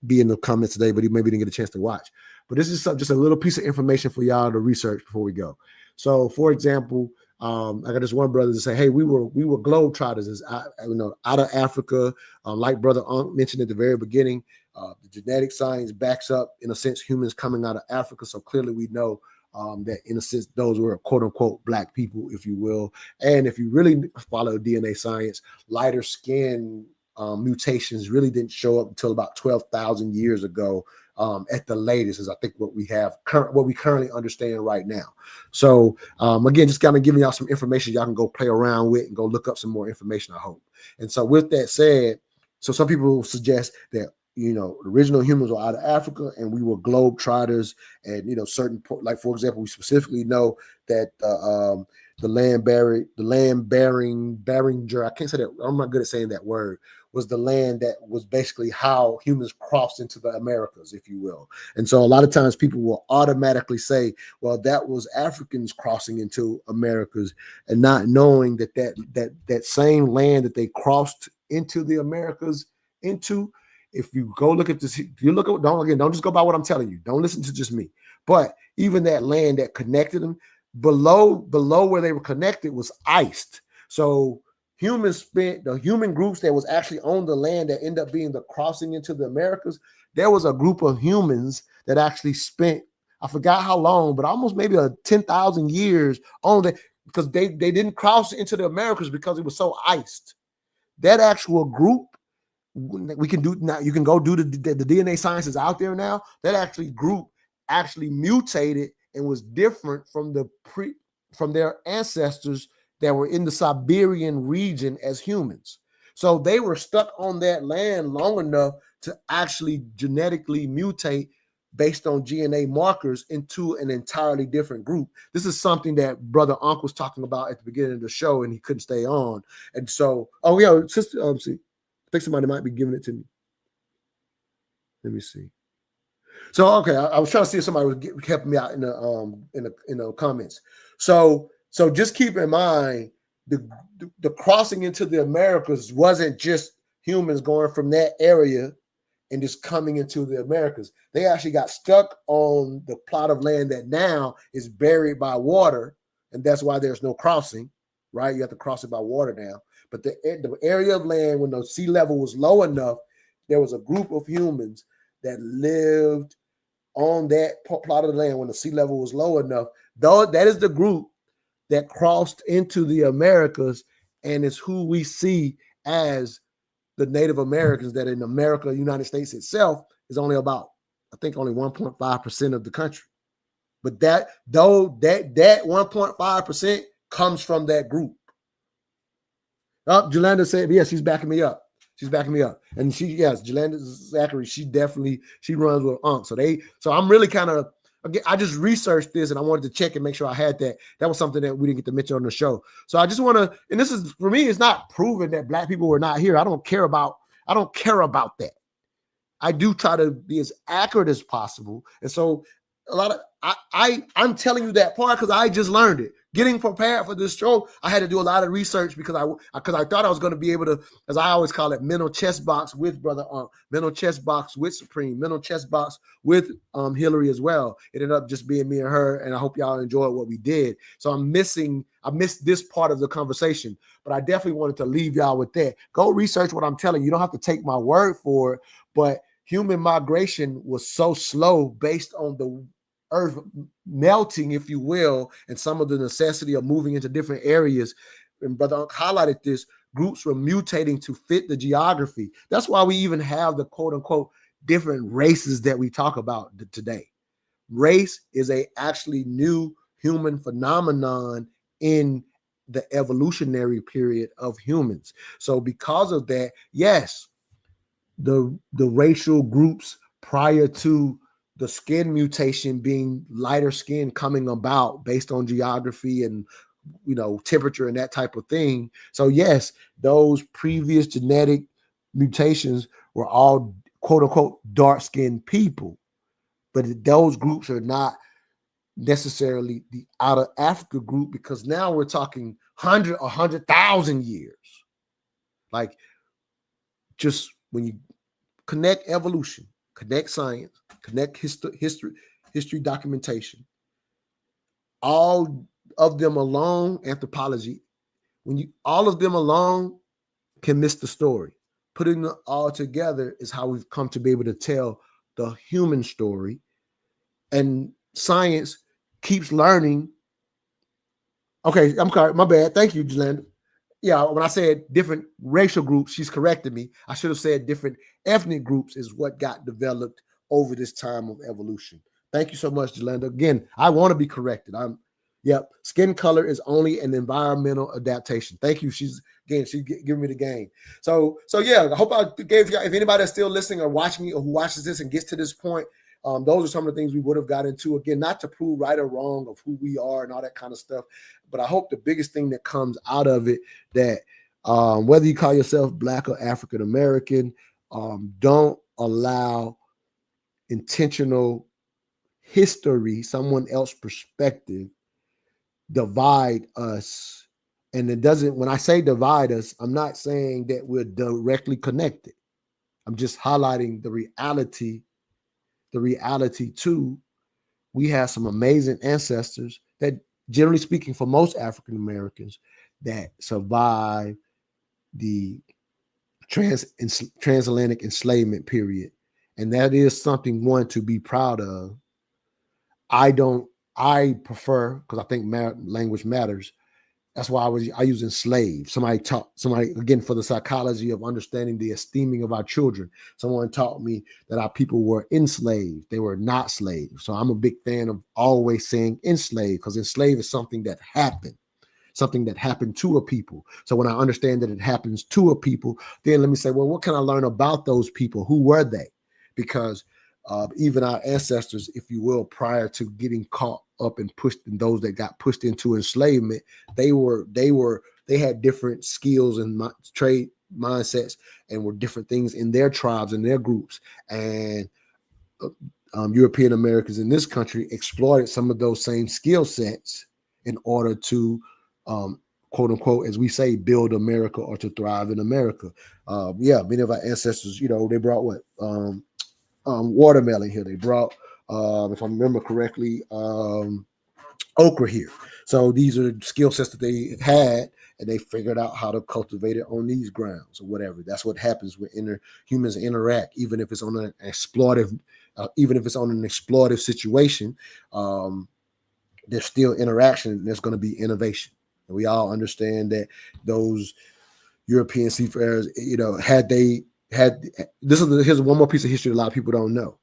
be in the comments today, but he maybe didn't get a chance to watch. But this is just a little piece of information for y'all to research before we go. So, for example, I got this one brother to say, "Hey, we were globetrotters, out of Africa." Like Brother mentioned at the very beginning, the genetic science backs up, in a sense, humans coming out of Africa. So clearly, we know that, in a sense, those were quote unquote black people, if you will. And if you really follow DNA science, lighter skin mutations really didn't show up until about 12,000 years ago. At the latest, is I think what we currently understand right now. So again, just kind of giving y'all some information y'all can go play around with and go look up some more information, I hope. And so with that said, so some people suggest that original humans were out of Africa and we were globetrotters, and certain, like, for example, we specifically know that the land bearing Beringer, I can't say that, I'm not good at saying that word, was the land that was basically how humans crossed into the Americas, if you will. And so a lot of times people will automatically say, well, that was Africans crossing into Americas, and not knowing that same land that they crossed into the Americas into, if you go look at this, if you look at, don't just go by what I'm telling you. Don't listen to just me. But even that land that connected them, below where they were connected was iced. So the human groups that was actually on the land that ended up being the crossing into the Americas, there was a group of humans that actually spent, I forgot how long, but almost maybe 10,000 years on that, because they didn't cross into the Americas because it was so iced. That actual group, we can do now, you can go do the DNA sciences out there now. That group actually mutated and was different from their ancestors that were in the Siberian region as humans. So they were stuck on that land long enough to actually genetically mutate based on DNA markers into an entirely different group. This is something that Brother Unc was talking about at the beginning of the show, and he couldn't stay on. And so, sister, see, I think somebody might be giving it to me. Let me see. So, okay, I was trying to see if somebody was helping me out in the comments. So just keep in mind, the crossing into the Americas wasn't just humans going from that area and just coming into the Americas. They actually got stuck on the plot of land that now is buried by water, and that's why there's no crossing, right? You have to cross it by water now. But the area of land, when the sea level was low enough, there was a group of humans that lived on that plot of land when the sea level was low enough. Though that is the group that crossed into the Americas, and is who we see as the Native Americans. That in America, United States itself, is only about, I think, only 1.5% of the country. But that 1.5% comes from that group. Oh, Jolanda said, yeah, she's backing me up. She's backing me up. And Jolanda Zachary, she runs with Unc. So I'm really kind of, I just researched this and I wanted to check and make sure I had that. That was something that we didn't get to mention on the show. So I just want to, and this is, for me, it's not proven that Black people were not here. I don't care about that. I do try to be as accurate as possible. And so I'm telling you that part because I just learned it. Getting prepared for this show, I had to do a lot of research because I thought I was going to be able to, as I always call it, mental chess box with Brother Unc, mental chess box with Supreme, mental chess box with Hillary as well. It ended up just being me and her, and I hope y'all enjoyed what we did. So I missed this part of the conversation, but I definitely wanted to leave y'all with that. Go research what I'm telling you. You don't have to take my word for it, but human migration was so slow based on the earth melting, if you will, and some of the necessity of moving into different areas. And Brother Unc highlighted this, groups were mutating to fit the geography. That's why we even have the quote unquote different races that we talk about today. Race is a actually new human phenomenon in the evolutionary period of humans. So because of that, yes, the racial groups prior to the skin mutation being lighter skin coming about based on geography and temperature and that type of thing. So yes, those previous genetic mutations were all quote unquote dark skinned people, but those groups are not necessarily the out of Africa group because now we're talking 100,000 years. Like, just when you connect evolution, connect science, connect history documentation, all of them alone, anthropology, all of them alone can miss the story. Putting it all together is how we've come to be able to tell the human story. And science keeps learning. Okay, I'm sorry, my bad. Thank you, Jolanda. Yeah, when I said different racial groups, she's corrected me. I should have said different ethnic groups is what got developed over this time of evolution. Thank you so much, Jolanda. Again, I want to be corrected. Skin color is only an environmental adaptation. Thank you. She's giving me the game. So yeah, I hope I gave you, if anybody is still listening or watching me or who watches this and gets to this point, those are some of the things we would have got into. Again, not to prove right or wrong of who we are and all that kind of stuff, but I hope the biggest thing that comes out of it, that whether you call yourself Black or African American, don't allow intentional history, someone else's perspective, divide us. And it doesn't, when I say divide us, I'm not saying that we're directly connected. I'm just highlighting the reality too. We have some amazing ancestors that, generally speaking, for most African Americans, that survive the transatlantic enslavement period. And that is something, one, to be proud of. I prefer, because I think language matters. That's why I use enslaved. Somebody, again, for the psychology of understanding the esteeming of our children. Someone taught me that our people were enslaved. They were not slaves. So I'm a big fan of always saying enslaved, because enslaved is something that happened to a people. So when I understand that it happens to a people, then let me say, well, what can I learn about those people? Who were they? Because even our ancestors, if you will, prior to getting caught up and pushed, in those that got pushed into enslavement, they had different skills and trade mindsets, and were different things in their tribes and their groups. And European Americans in this country exploited some of those same skill sets in order to quote unquote, as we say, build America or to thrive in America. Many of our ancestors, they brought what? Watermelon here. They brought, if I remember correctly, okra here. So these are the skill sets that they had, and they figured out how to cultivate it on these grounds or whatever. That's what happens when humans interact, even if it's on an exploitive situation. There's still interaction. There's going to be innovation, and we all understand that those European seafarers, here's one more piece of history a lot of people don't know.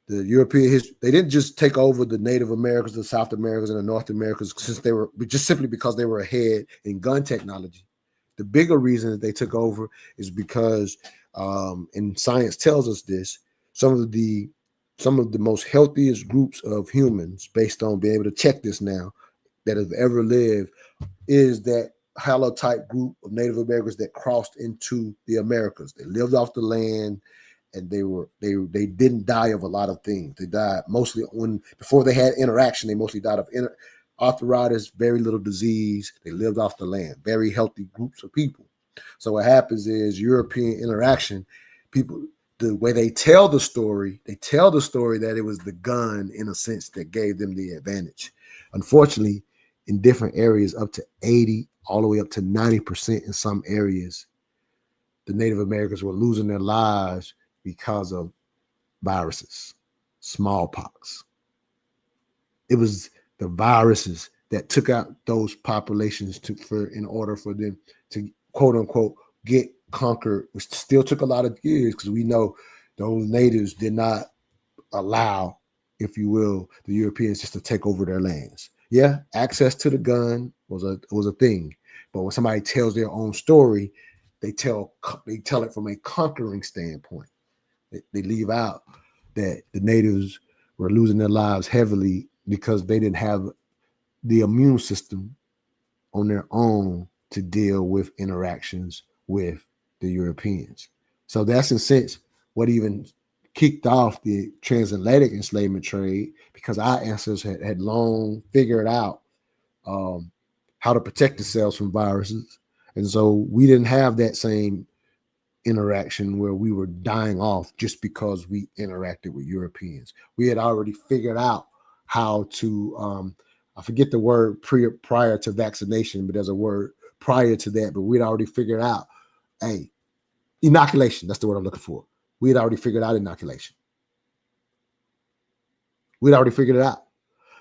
The European history, they didn't just take over the Native Americans, the South Americans, and the North Americans since they were just simply because they were ahead in gun technology. The bigger reason that they took over is because, and science tells us this, some of the most healthiest groups of humans, based on being able to check this now, that have ever lived, is that halotype group of Native Americans that crossed into the Americas. They lived off the land, and they didn't die of a lot of things. They died mostly before they had interaction. They mostly died of arthritis, very little disease. They lived off the land. Very healthy groups of people. So what happens is European interaction, people, the way they tell the story that it was the gun, in a sense, that gave them the advantage. Unfortunately, in different areas, up to 80, all the way up to 90% in some areas, the Native Americans were losing their lives because of viruses, smallpox. It was the viruses that took out those populations in order for them to, quote unquote, get conquered, which still took a lot of years, because we know those natives did not allow, if you will, the Europeans just to take over their lands. Yeah, access to the gun was a thing, but when somebody tells their own story, they tell it from a conquering standpoint. They leave out that the natives were losing their lives heavily because they didn't have the immune system on their own to deal with interactions with the Europeans. So that's, in a sense, what even kicked off the transatlantic enslavement trade, because our ancestors had long figured out how to protect themselves from viruses. And so we didn't have that same interaction where we were dying off just because we interacted with Europeans. We had already figured out how to, I forget the word prior to vaccination, but there's a word prior to that, but we'd already figured out, hey, inoculation, that's the word I'm looking for. We had already figured out inoculation. We'd already figured it out.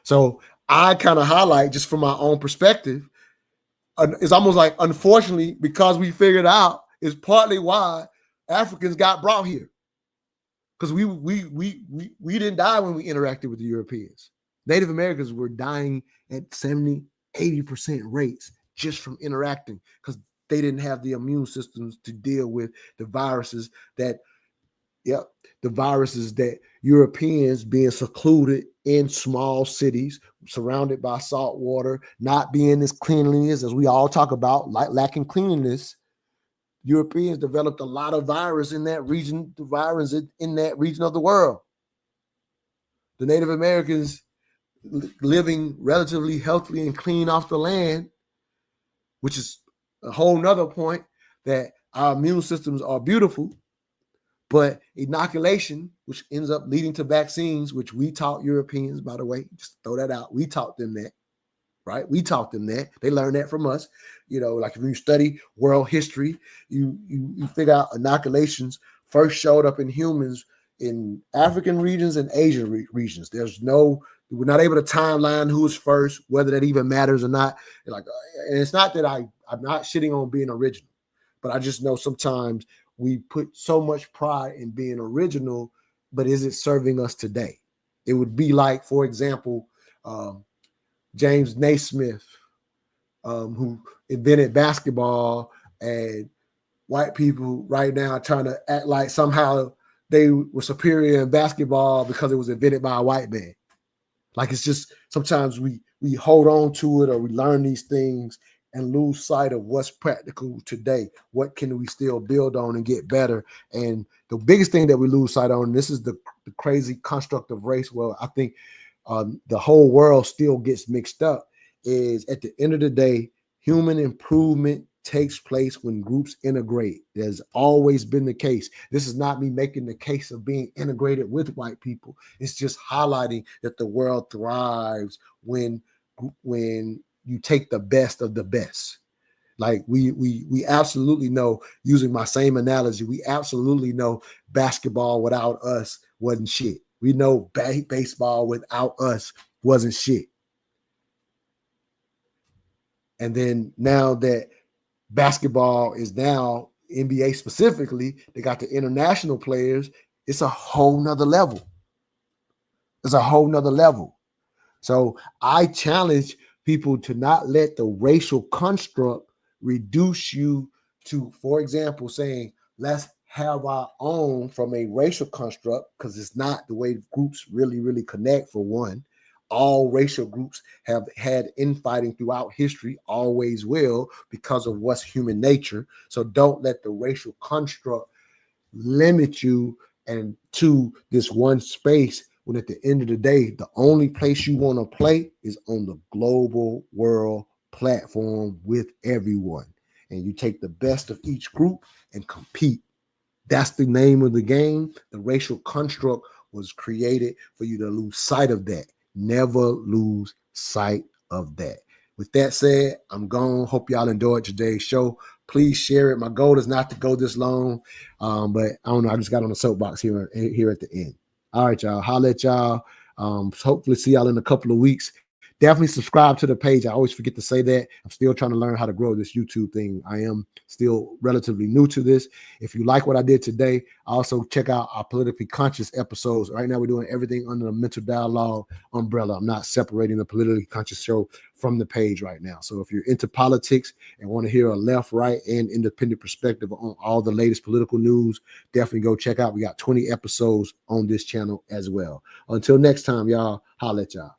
So I kind of highlight, just from my own perspective, it's almost like, unfortunately, because we figured out, is partly why Africans got brought here. Because we didn't die when we interacted with the Europeans. Native Americans were dying at 70, 80% rates just from interacting, because they didn't have the immune systems to deal with the viruses that Europeans, being secluded in small cities, surrounded by salt water, not being as cleanliness as we all talk about, like lacking cleanliness. Europeans developed a lot of virus in that region, in that region of the world. The Native Americans living relatively healthily and clean off the land, which is a whole nother point, that our immune systems are beautiful, but inoculation, which ends up leading to vaccines, which we taught Europeans, by the way, just throw that out. We taught them that, right? We taught them that. They learned that from us. Like if you study world history, you figure out inoculations first showed up in humans in African regions and Asian regions. We're not able to timeline who's first, whether that even matters or not. And it's not that I'm not shitting on being original, but I just know sometimes we put so much pride in being original, but is it serving us today? It would be like, for example, James Naismith, who invented basketball, and white people right now trying to act like somehow they were superior in basketball because it was invented by a white man. Like, it's just, sometimes we hold on to it, or we learn these things and lose sight of what's practical today. What can we still build on and get better? And the biggest thing that we lose sight on, this is the crazy construct of race. Well, I think the whole world still gets mixed up, is at the end of the day, human improvement takes place when groups integrate. There's always been the case. This is not me making the case of being integrated with white people. It's just highlighting that the world thrives when you take the best of the best. Like we absolutely know, using my same analogy, we absolutely know basketball without us wasn't shit. We know baseball without us wasn't shit. And then now that basketball is now NBA specifically, they got the international players, it's a whole nother level. It's a whole nother level. So I challenge people to not let the racial construct reduce you to, for example, saying, let's have our own from a racial construct, because it's not the way groups really connect. For one, all racial groups have had infighting throughout history, always will, because of what's human nature. So don't let the racial construct limit you and to this one space, when at the end of the day, the only place you want to play is on the global world platform with everyone. And you take the best of each group and compete. That's the name of the game. The racial construct was created for you to lose sight of that. Never lose sight of that. With that said, I'm gone. Hope y'all enjoyed today's show. Please share it. My goal is not to go this long, but I don't know. I just got on the soapbox here at the end. All right, y'all. Holla at y'all. Hopefully see y'all in a couple of weeks. Definitely subscribe to the page. I always forget to say that. I'm still trying to learn how to grow this YouTube thing. I am still relatively new to this. If you like what I did today, also check out our politically conscious episodes. Right now, we're doing everything under the mental dialogue umbrella. I'm not separating the politically conscious show from the page right now. So if you're into politics and want to hear a left, right, and independent perspective on all the latest political news, definitely go check out. We got 20 episodes on this channel as well. Until next time, y'all, holla at y'all.